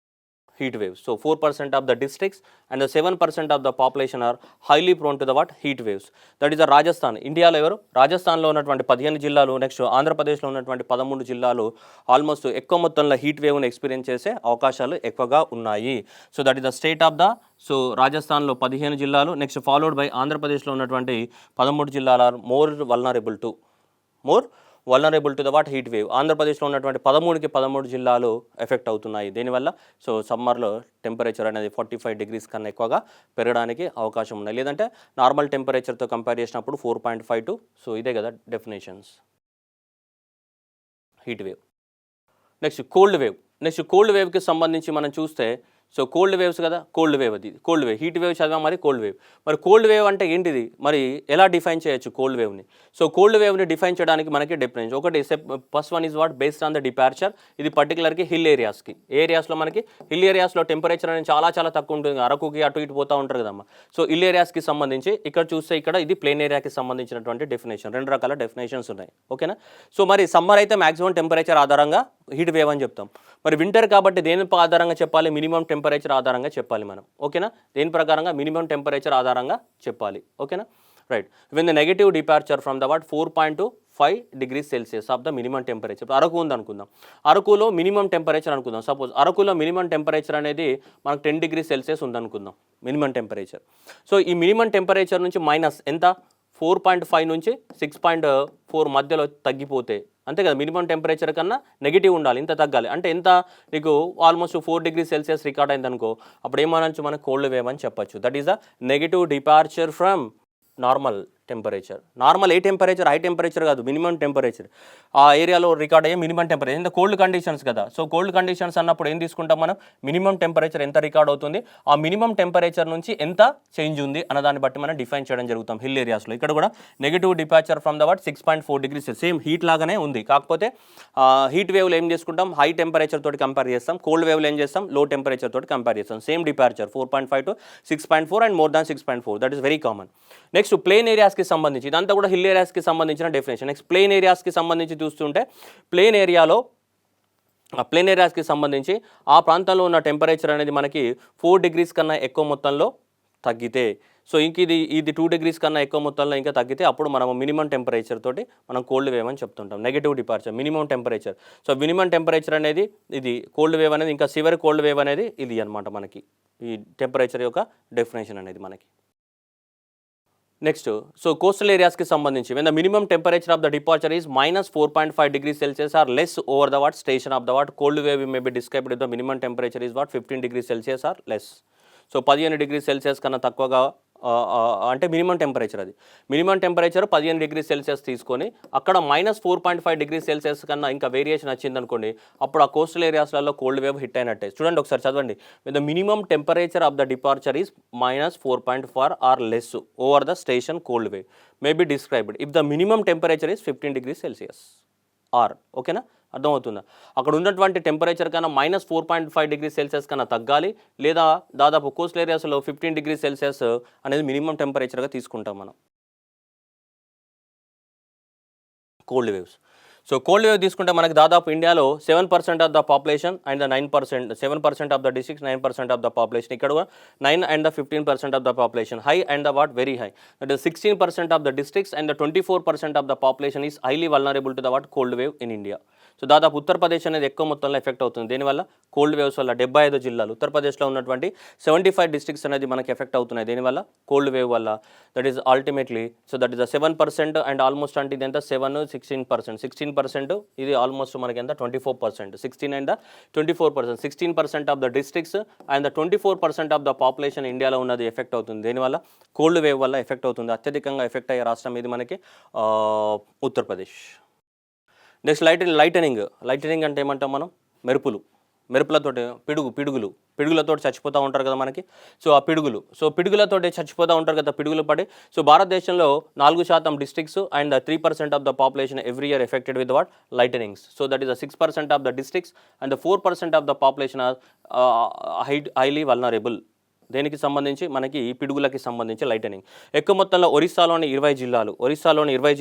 heat waves. So 4% of the districts and the 7% of the population are highly prone to the what heat waves. That is the Rajasthan. ఇండియాలో ఎవరు రాజస్థాన్లో ఉన్నటువంటి 15 జిల్లాలు, next ఆంధ్రప్రదేశ్లో ఉన్నటువంటి 13 జిల్లాలు almost ఎక్కువ మొత్తంలో హీట్ వేవ్ను ఎక్స్పీరియన్స్ చేసే అవకాశాలు ఎక్కువగా ఉన్నాయి. So that is the state of the, so రాజస్థాన్లో 15 జిల్లాలు, నెక్స్ట్ ఫాలోడ్ బై ఆంధ్రప్రదేశ్లో ఉన్నటువంటి 13 జిల్లాలు are more vulnerable to the what heat wave. ఆంధ్రప్రదేశ్లో ఉన్నటువంటి 13 జిల్లాలు ఎఫెక్ట్ అవుతున్నాయి దీనివల్ల. సో సమ్మర్లో టెంపరేచర్ అనేది 45 డిగ్రీస్ కన్నా ఎక్కువగా పెరగడానికి అవకాశం ఉన్నాయి. లేదంటే నార్మల్ టెంపరేచర్తో కంపేర్ చేసినప్పుడు 4.52. సో ఇదే కదా definitions heat wave. Next cold వేవ్కి సంబంధించి మనం చూస్తే, సో కోల్డ్ వేవ్స్ కదా, కోల్డ్ వేవ్ అది కోల్డ్ వేవ్. హీట్ వేవ్ చదివాం, మరి కోల్డ్ వేవ్. మరి కోల్డ్ వేవ్ అంటే ఏంటిది, మరి ఎలా డిఫైన్ చేయొచ్చు కోల్డ్ వేవ్ని? సో కోల్డ్ వేవ్ని డిఫైన్ చేయడానికి మనకి డెఫినేషన్ ఒకటి, first one is what based on the departure. ఇది పర్టికులర్కి హిల్ ఏరియాస్కి, ఏరియాస్లో మనకి హిల్ ఏరియాస్లో టెంపరేచర్ అనేది చాలా తక్కువ ఉంటుంది. అరకుకి అటు ఇటు పోతూ ఉంటారు కదమ్మా. సో హిల్ ఏరియాస్కి సంబంధించి ఇక్కడ చూస్తే ఇక్కడ ఇది ప్లేన్ ఏరియాకి సంబంధించినటువంటి డెఫినేషన్. రెండు రకాల డెఫినేషన్స్ ఉన్నాయి. ఓకేనా. సో మరి సమ్మర్ అయితే మ్యాక్సిమం టెంపరేచర్ ఆధారంగా హీట్ వేవ్ అని చెప్తాం. మరి వింటర్ కాబట్టి దేని ఆధారంగా చెప్పాలి, మినిమం టెంపరేచర్ ఆధారంగా చెప్పాలి మనం. ఓకేనా, దేని ప్రకారంగా మినిమం టెంపరేచర్ ఆధారంగా చెప్పాలి. ఓకేనా, right. When the negative departure from the what 4.25 degrees Celsius of the minimum temperature. Araku ఉంది అనుకుందాం, అరకులో మినిమం టెంపరేచర్ అనుకుందాం. సపోజ్ అరకులో మినిమం టెంపరేచర్ అనేది మనకు 10 degrees Celsius ఉందనుకుందాం మినిమం టెంపరేచర్. సో ఈ మినిమం టెంపరేచర్ నుంచి మైనస్ ఎంత, 4.5 నుంచి 6.4 మధ్యలో తగ్గిపోతే, అంతే కదా, మినిమం టెంపరేచర్ కన్నా నెగిటివ్ ఉండాలి, ఇంత తగ్గాలి. అంటే ఎంత, నీకు ఆల్మోస్ట్ 4 degrees Celsius రికార్డ్ అయిందనుకో, అప్పుడు ఏమనొచ్చు, మనకు కోల్డ్ వేవ్ అని చెప్పొచ్చు. That is the negative departure from normal temperature. Normal A temperature, high temperature కాదు, మినిమం టెంపరేచర్. ఆ ఏరియాలో రికార్డ్ అయ్యే మినిమం టెంపరేచర్. ఇంత కోల్డ్ కండిషన్స్ కదా, సో కోల్డ్ కండిషన్స్ అన్నప్పుడు ఏం తీసుకుంటాం మనం, మినిమం టెంపరేచర్ ఎంత రికార్డ్ అవుతుంది, ఆ మినిమం టెంపరేచర్ నుంచి ఎంత చేంజ్ ఉంది అన్న దాన్ని బట్టి మనం డిఫైన్ చేయడం జరుగుతాం హిల్ ఏరియాస్లో. ఇక్కడ కూడా negative departure from the what 6.4 degrees, same heat లాగానే ఉంది. కాకపోతే హీట్ వేవ్లో ఏం చేసుకుంటాం, హై టెంపరేచర్ తోటి కంపేర్ చేస్తాం. కోల్డ్ వేవ్లో ఏం చేస్తాం, లో టెంపరేచర్ తోటి కంపేర్ చేస్తాం. Same departure 4.5 to 6.4 and more than 6.4. That is very common. Next plain ఏరియాస్కి సంబంధించి, ఇదంతా కూడా హిల్ ఏరియాస్కి సంబంధించిన డెఫినేషన్. నెక్స్ట్ ప్లేన్ ఏరియాస్కి సంబంధించి చూస్తుంటే, ప్లేన్ ఏరియాస్కి సంబంధించి ఆ ప్రాంతంలో ఉన్న టెంపరేచర్ అనేది మనకి 4 degrees కన్నా ఎక్కువ మొత్తంలో తగ్గితే, సో ఇంక ఇది 2 degrees కన్నా ఎక్కువ మొత్తంలో ఇంకా తగ్గితే, అప్పుడు మనం మినిమం టెంపరేచర్ తోటి మనం కోల్డ్ వేవ్ అని చెప్తుంటాం. Negative departure minimum temperature. So minimum temperature అనేది ఇది కోల్డ్ వేవ్ అనేది, ఇంకా సివర్ కోల్డ్ వేవ్ అనేది ఇది అనమాట మనకి, ఈ టెంపరేచర్ యొక్క డెఫినేషన్ అనేది మనకి. నెక్స్ట్, సో కోస్టల్ ఏరియాస్కి సంబంధించి, when the minimum temperature of the departure is -4.5 degrees Celsius or less over the what station of the what cold wave may be described with the minimum temperature is what 15 degrees Celsius or less. So 15 degrees Celsius కన్నా తక్కువగా అంటే minimum temperature, అది minimum temperature 15 degrees Celsius తీసుకొని అక్కడ -4.5 degrees Celsius కన్నా ఇంకా variation వచ్చిందనుకోండి, అప్పుడు ఆ కోస్టల్ ఏరియాస్లలో కోల్డ్ వేవ్ హిట్ అయినట్టే. చూడండి ఒకసారి చదవండి. With the minimum temperature of the departure is -4.4 or less over the station cold wave may be described if the minimum temperature is 15 degrees Celsius or. ఓకేనా, అర్థమవుతుందా? అక్కడ ఉన్నటువంటి టెంపరేచర్ కన్నా -4.5 degrees Celsius కన్నా తగ్గాలి, లేదా దాదాపు కోస్టల్ ఏరియాస్లో 15 degrees Celsius అనేది మినిమం టెంపరేచర్గా తీసుకుంటాం మనం cold waves. So cold wave తీసుకుంటే మనకి దాదాపు ఇండియాలో 7% of the population and 9%, 7% of the districts, 9% of the population. ఇక్కడ కూడా 9 and 15% of the population high and the what very high. That is 16% of the districts and 24% of the population is highly vulnerable to the what cold wave in India. So దాదాపు ఉత్తరప్రదేశ్ అనేది ఎక్కువ మొత్తంలో effect అవుతుంది. దీనివల్ల cold waves వల్ల 75 జిల్లాలు ఉత్తరప్రదేశ్లో ఉన్నటువంటి 75 డిస్ట్రిక్ట్స్ అనేది మనకి ఎఫెక్ట్ అవుతున్నాయి దీనివల్ల కోల్డ్ వేవ్ వల్ల. That is ultimately so that is 7% and almost అంటే ఇది ఎంత 7, 16%, ఇది ఆల్మోస్ట్ మనకి ఎంత 24%, 16 and 24%, 16% of the districts and 24% of the population ఇండియాలో ఉన్నది ఎఫెక్ట్ అవుతుంది. దీనివల్ల కోల్డ్ వేవ్ వల్ల ఎఫెక్ట్ అవుతుంది. అత్యధికంగా ఎఫెక్ట్ అయ్యే రాష్ట్రం ఇది మనకి ఉత్తరప్రదేశ్. నెక్స్ట్ లైటనింగ్ అంటే ఏమంటాం మనం, మెరుపులతోటి పిడుగులతో చచ్చిపోతూ ఉంటారు కదా మనకి. సో ఆ పిడుగులతో చచ్చిపోతూ ఉంటారు కదా, పిడుగులు పడి. సో భారతదేశంలో 4% districts and 3% of the population every year affected with what lightnings. So that is 6% of the districts and 4% of the population are highly vulnerable. దేనికి సంబంధించి మనకి ఈ పిడుగులకి సంబంధించి లైటనింగ్. ఎక్కువ మొత్తంలో ఒరిస్సాలోని 20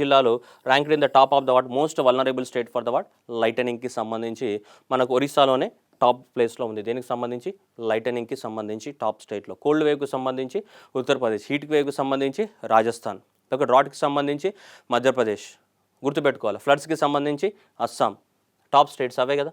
జిల్లాలు ranked in the top of the what most vulnerable state for the what లైటనింగ్కి సంబంధించి మనకు ఒరిస్సాలోనే టాప్ ప్లేస్లో ఉంది. దేనికి సంబంధించి లైటనింగ్కి సంబంధించి టాప్ స్టేట్లో. కోల్డ్ వేవ్కి సంబంధించి ఉత్తరప్రదేశ్, హీట్ వేవ్కి సంబంధించి రాజస్థాన్, ఒక డ్రాట్కి సంబంధించి మధ్యప్రదేశ్ గుర్తుపెట్టుకోవాలి. ఫ్లడ్స్కి సంబంధించి అస్సాం. టాప్ స్టేట్స్ అవే కదా.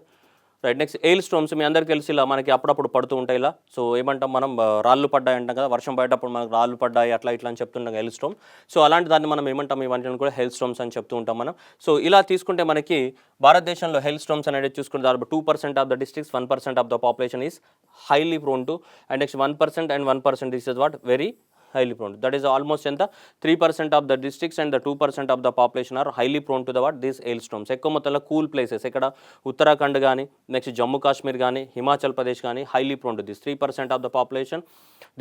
రైట్. నెక్స్ట్ ఎయిల్ స్టోమ్స్ మీ అందరికీ తెలిసి ఇలా మనకి అప్పుడప్పుడు పడుతూ ఉంటాయి. ఇలా సో ఏమంటాం మనం, రాళ్ళు పడ్డాయి అంటాం కదా, వర్షం పడేటప్పుడు మనకు రాళ్ళు పడ్డాయి అట్లా ఇట్లా అని చెప్తుంటాం ఎయిల్ స్టోమ్. సో అలాంటి దాన్ని మనం ఏమంటాం, ఇవన్నీ కూడా హెయిల్ స్టోమ్స్ అని చెప్తూ ఉంటాం మనం. సో ఇలా తీసుకుంటే మనకి భారతదేశంలో హెయిల్ స్టోమ్స్ అనేది చూసుకుంటే దాదాపు 2% of the districts, 1% of the population is highly prone to, and next 1% and 1% this is what very highly prone. That is almost ఎంత 3% of the districts and the 2% of the population are highly prone to the what these hailstorms. ఎక్కువ మొత్తంలో cool places ఇక్కడ ఉత్తరాఖండ్ కానీ, next Jammu Kashmir కానీ, హిమాచల్ ప్రదేశ్ కానీ highly prone to this. 3% of the population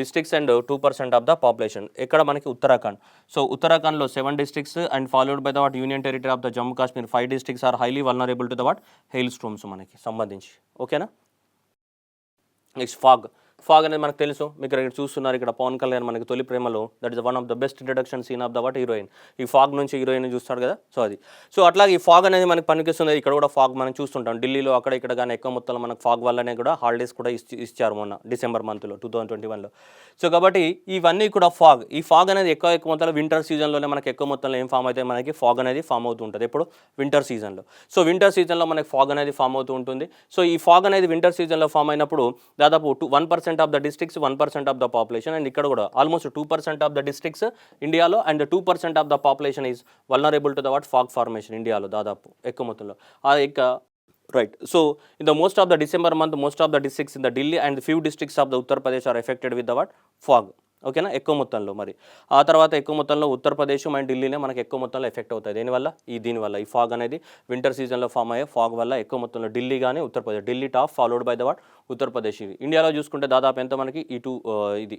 districts and 2% of the population. ఇక్కడ మనకి Uttarakhand. So ఉత్తరాఖండ్లో 7 districts and followed by the what union territory of the Jammu Kashmir 5 districts are highly vulnerable to the what hailstorms మనకి సంబంధించి. ఓకేనా. Next fog అనేది మనకు తెలుసు. మీకు ఇక్కడ చూస్తున్నారు, ఇక్కడ పవన్ కళ్యాణ్ మనకి తొలి ప్రేమలో that is one of the best introduction scene of the what heroine. ఈ ఫాగ్ నుంచి హీరోయిన్ చూస్తాడు కదా, సో అది. సో అట్లాగే ఈ ఫాగ్ అనేది మనకి పనికిస్తుంది. ఇక్కడ కూడా ఫాగ్ మనం చూస్తుంటాం ఢిల్లీలో అక్కడ ఇక్కడ కానీ ఎక్కువ మొత్తంలో మనకు ఫాగ్ వల్లనే కూడా హాలిడేస్ కూడా ఇచ్చారు మొన్న డిసెంబర్ మంత్లో 2021లో. సో కాబట్టి ఇవన్నీ కూడా ఈ ఫాగ్ అనేది ఎక్కువ మొత్తంలో వింటర్ సీజన్లోనే మనకి ఎక్కువ మొత్తంలో ఏం ఫామ్ అయితే మనకి ఫాగ్ అనేది ఫామ్ అవుతూ ఉంటుంది. ఎప్పుడు వింటర్ సీజన్లో. సో వింటర్ సీజన్లో మనకి ఫాగ్ అనేది ఫామ్ అవుతూ ఉంటుంది. సో ఈ ఫాగ్ అనేది వింటర్ సీజన్లో ఫామ్ అయినప్పుడు దాదాపు 1% of the districts, 1% of the population, and ఇక్కడ కూడా ఆల్మోస్ట్ 2% ఆఫ్ ద డిస్ట్రిక్ట్స్ ఇండియాలో and 2% of the population is vulnerable to the what fog formation ఇండియాలో దాదాపు ఎక్కువ మొత్తంలో. Right. So in the most of the December month most of the districts in the Delhi and few districts of the Uttar Pradesh are affected with the what fog. ఓకేనా, ఎక్కువ మొత్తంలో. మరి ఆ తర్వాత ఎక్కువ మొత్తంలో ఉత్తరప్రదేశ్ అండ్ ఢిల్లీనే మనకి ఎక్కువ మొత్తంలో ఎఫెక్ట్ అవుతాయి. దీనివల్ల ఈ ఫాగ్ అనేది వింటర్ సీజన్లో ఫామ్ అయ్యే ఫాగ్ వల్ల ఎక్కువ మొత్తంలో ఢిల్లీ కానీ Uttar Pradesh, Delhi top followed by the what Uttar Pradesh. ఇది ఇండియాలో చూసుకుంటే దాదాపు ఎంత మనకి ఇది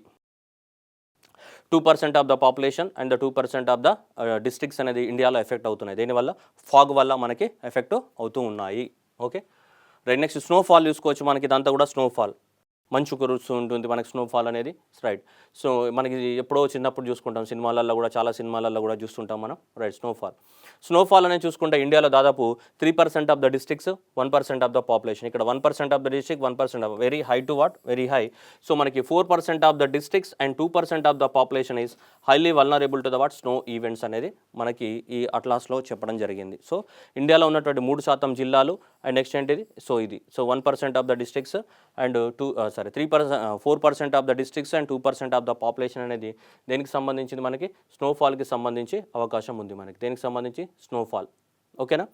2% of the population and 2% of the districts అనేది ఇండియాలో ఎఫెక్ట్ అవుతున్నాయి. దీనివల్ల ఫాగ్ వల్ల మనకి ఎఫెక్ట్ అవుతూ ఉన్నాయి. Okay right. నెక్స్ట్ స్నోఫాల్ చూసుకోవచ్చు. మనకి ఇదంతా కూడా స్నోఫాల్, మంచు కురుస్తూ ఉంటుంది మనకి స్నోఫాల్ అనేది. రైట్. సో మనకి ఎప్పుడో చిన్నప్పుడు చూసుకుంటాం సినిమాలలో కూడా, చాలా సినిమాలలో కూడా చూస్తుంటాం మనం. రైట్. స్నోఫాల్ అనేది చూసుకుంటే ఇండియాలో దాదాపు 3% of the districts, 1% of the population. ఇక్కడ 1% of the district, 1% of very high to what very high. So మనకి 4% of the districts and 2% of the population is highly vulnerable to the what snow events అనేది మనకి ఈ అట్లాస్లో చెప్పడం జరిగింది. So ఇండియాలో ఉన్నటువంటి 3% జిల్లాలు అండ్ నెక్స్ట్ ఏంటిది, సో ఇది. So 1% of the districts and 4% of the districts and 2% of the population అనేది దేనికి సంబంధించింది మనకి స్నోఫాల్కి సంబంధించి అవకాశం ఉంది మనకి. దేనికి సంబంధించి స్నోఫాల్. ఓకేనా.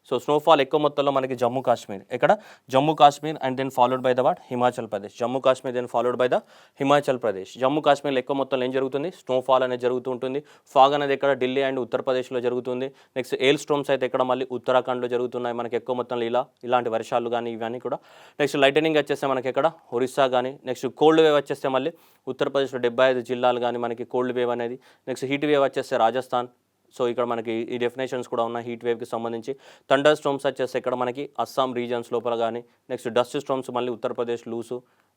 సో స్నోఫాల్ ఎక్కువ మొత్తంలో మనకి జమ్మూ కాశ్మీర్, ఇక్కడ Jammu Kashmir and then followed by the what Himachal Pradesh. Jammu Kashmir then followed by the Himachal Pradesh. Jammu కాశ్మీర్లో ఎక్కువ మొత్తంలో ఏం జరుగుతుంది, స్నోఫాల్ అనేది జరుగుతూ ఉంటుంది. ఫాగ్ అనేది ఇక్కడ ఢిల్లీ అండ్ ఉత్తరప్రదేశ్లో జరుగుతుంది. నెక్స్ట్ ఎయిల్ స్టోమ్స్ అయితే ఇక్కడ మళ్ళీ ఉత్తరాఖండ్లో జరుగుతున్నాయి మనకి ఎక్కువ మొత్తంలో ఇలాంటి వర్షాలు కానీ ఇవన్నీ కూడా. నెక్స్ట్ లైటనింగ్ వచ్చేస్తే మనకి ఇక్కడ ఒరిస్సా కానీ. నెక్స్ట్ కోల్డ్ వేవ్ వచ్చేస్తే మళ్ళీ ఉత్తరప్రదేశ్లో 75 జిల్లాలు కానీ మనకి కోల్డ్ వేవ్ అనేది. నెక్స్ట్ హీట్ వేవ్ వచ్చేస్తే రాజస్థాన్. సో ఇక్కడ మనకి ఈ డెఫినేషన్స్ కూడా ఉన్నాయి హీట్ వేవ్కి సంబంధించి. థండర్ స్టోమ్స్ వచ్చేస్తే ఇక్కడ మనకి అస్సాం రీజన్స్ లోపల కానీ. నెక్స్ట్ డస్ట్ స్టోమ్స్ మళ్ళీ Uttar Pradesh loose.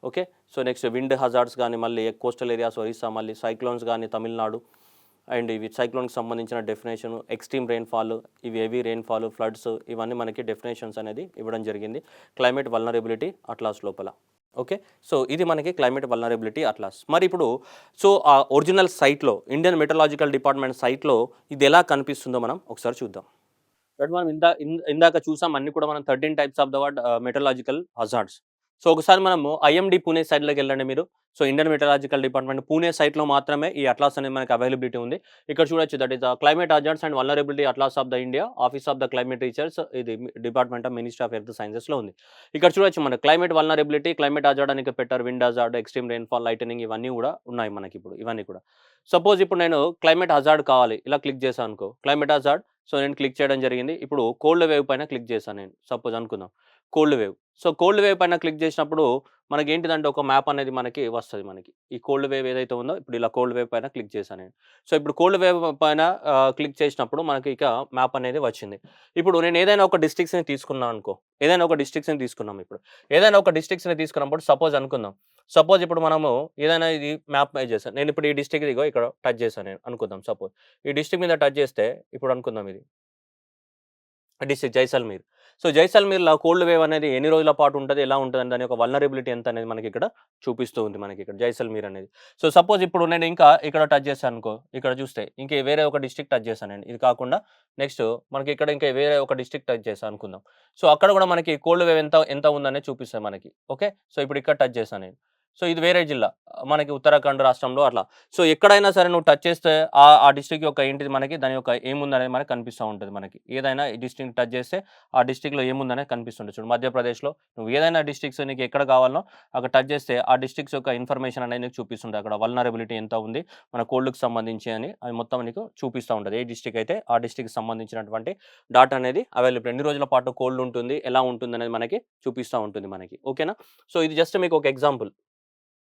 Okay. So next wind hazards కానీ మళ్ళీ కోస్టల్ ఏరియాస్ ఒరిస్సా, మళ్ళీ సైక్లోన్స్ కానీ తమిళనాడు. అండ్ ఇవి సైక్లోన్కి సంబంధించిన డెఫినేషన్, ఎక్స్ట్రీమ్ రెయిన్ఫాల్, ఇవి హెవీ రెయిన్ఫాల్, ఫ్లడ్స్, ఇవన్నీ మనకి డెఫినేషన్స్ అనేది ఇవ్వడం జరిగింది క్లైమేట్ వల్నరబిలిటీ అట్లాస్ లోపల. ఓకే. సో ఇది మనకి క్లైమేట్ వల్నరబిలిటీ అట్లాస్. మరి ఇప్పుడు సో ఆ ఒరిజినల్ సైట్లో, ఇండియన్ మెటలాజికల్ డిపార్ట్మెంట్ సైట్లో ఇది ఎలా కనిపిస్తుందో మనం ఒకసారి చూద్దాం. బట్ మనం ఇందాక చూసాం అన్ని కూడా మనం 13 types of the word మెటలాజికల్ hazards. So ఒకసారి మనము ఐఎండీ పూణే సైడ్‌లోకి వెళ్ళండి మీరు. సో ఇండియన్ మెటలాజికల్ డిపార్ట్మెంట్ పూణే సైట్‌లో మాత్రమే ఈ అట్లాస్ అనేది మనకి అవైలబిలిటీ ఉంది. ఇక్కడ చూడొచ్చు that is the climate hazards and vulnerability atlas of the India, office of the climate research, ఇది department of ministry of earth సైన్సెస్‌లో ఉంది. ఇక్కడ చూడొచ్చు మనకి క్లైమేట్ వల్నరబిలిటీ, క్లైమేట్ హజార్డ్ అని పెట్టారు. Wind hazard, extreme rainfall, lightening ఇవన్నీ కూడా ఉన్నాయి మనకిప్పుడు ఇవన్నీ కూడా. సపోజ్ ఇప్పుడు నేను క్లైమేట్ హజార్డ్ కావాలి. ఇలా క్లిక్ చేశాను అనుకో, క్లైమేట్ హజార్డ్. సో నేను క్లిక్ చేయడం జరిగింది. ఇప్పుడు కోల్డ్ వేవ్ పైన క్లిక్ చేశాను నేను. సపోజ్ అనుకుందాం cold wave. So cold wave పైన క్లిక్ చేసినప్పుడు మనకేంటిదంటే ఒక మ్యాప్ అనేది మనకి వస్తది మనకి. ఈ కోల్డ్ వేవ్ ఏదైతే ఉందో ఇప్పుడు ఇలా కోల్డ్ వేవ్ పైన క్లిక్ చేశాను నేను. సో ఇప్పుడు కోల్డ్ వేవ్ పైన క్లిక్ చేసినప్పుడు మనకి ఇక మ్యాప్ అనేది వచ్చింది. ఇప్పుడు నేను ఏదైనా ఒక డిస్ట్రిక్ట్స్‌ని తీసుకున్నాను అనుకో. ఏదైనా ఒక డిస్ట్రిక్ట్స్‌ని తీసుకున్నాం ఇప్పుడు. ఏదైనా ఒక డిస్ట్రిక్ట్స్‌ని తీసుకున్నప్పుడు సపోజ్ అనుకుందాం. సపోజ్ ఇప్పుడు మనము ఏదైనా ఇది మ్యాప్ మీద చేశాను. నేను ఇప్పుడు ఈ డిస్ట్రిక్ట్ ఇదిగో ఇక్కడ టచ్ చేశాను నేను అనుకుందాం సపోజ్. ఈ డిస్ట్రిక్ట్ మీద టచ్ చేస్తే ఇప్పుడు అనుకుందాం ఇది డిస్ట్రిక్ట్ జైసల్మీర్. సో జైసల్మీర్‌లో కోల్డ్ వేవ్ అనేది ఎన్ని రోజుల పాటు ఉంటది? ఎలా ఉంటదని దాని యొక్క వల్నరబిలిటీ ఎంత అనేది మనకిక్కడ చూపిస్తూ ఉంది మనకిక్కడ జైసల్మీర్ అనేది. సో సపోజ్ ఇప్పుడు నేను ఇంకా ఇక్కడ టచ్ చేశాను అనుకో, ఇక్కడ చూస్తే ఇంక వేరే ఒక డిస్ట్రిక్ట్ టచ్ చేశాను నేను. ఇది కాకుండా నెక్స్ట్ మనకి ఇక్కడ ఇంకా వేరే ఒక డిస్ట్రిక్ట్ టచ్ చేశాను అనుకుందాం. సో అక్కడ కూడా మనకి కోల్డ్ వేవ్ ఎంత ఎంత ఉందనేది చూపిస్తాయి మనకి. ఓకే. సో ఇప్పుడు ఇక్కడ టచ్ చేశాను నేను. సో ఇది వేరే జిల్లా. మనకి ఉత్తరాఖండ్ రాష్ట్రంలో అట్లా. సో ఎక్కడైనా సరే నువ్వు టచ్ చేస్తే ఆ డిస్ట్రిక్ట్ యొక్క ఏంటిది మనకి దాని యొక్క ఏముందనేది మనకి కనిపిస్తా ఉంటది మనకి. ఏదైనా ఈ డిస్ట్రిక్ట్ టచ్ చేస్తే ఆ డిస్ట్రిక్ట్‌లో ఏముందనేది కనిపిస్తుంటది చూడు. మధ్యప్రదేశ్‌లో నువ్వు ఏదైనా డిస్ట్రిక్ట్స్ నీకు ఎక్కడ కావాలనో అక్కడ టచ్ చేస్తే ఆ డిస్ట్రిక్ట్స్ యొక్క ఇన్ఫర్మేషన్ అనేది నీకు చూపిస్తుంటది. అక్కడ వల్నరబిలిటీ ఎంత ఉంది, మన కోల్డ్‌కి సంబంధించి అని అది మొత్తం నీకు చూపిస్తా ఉంటది. ఏ డిస్ట్రిక్ట్ అయితే ఆ డిస్ట్రిక్ట్‌కి సంబంధించినటువంటి డాటా అనేది అవైలబుల్. ఎన్ని రోజుల పాటు కోల్డ్ ఉంటుంది, ఎలా ఉంటుందనేది మనకి చూపిస్తా ఉంటుంది మనకి. ఓకేనా. సో ఇది జస్ట్ మీకు ఒక ఎగ్జాంపుల్.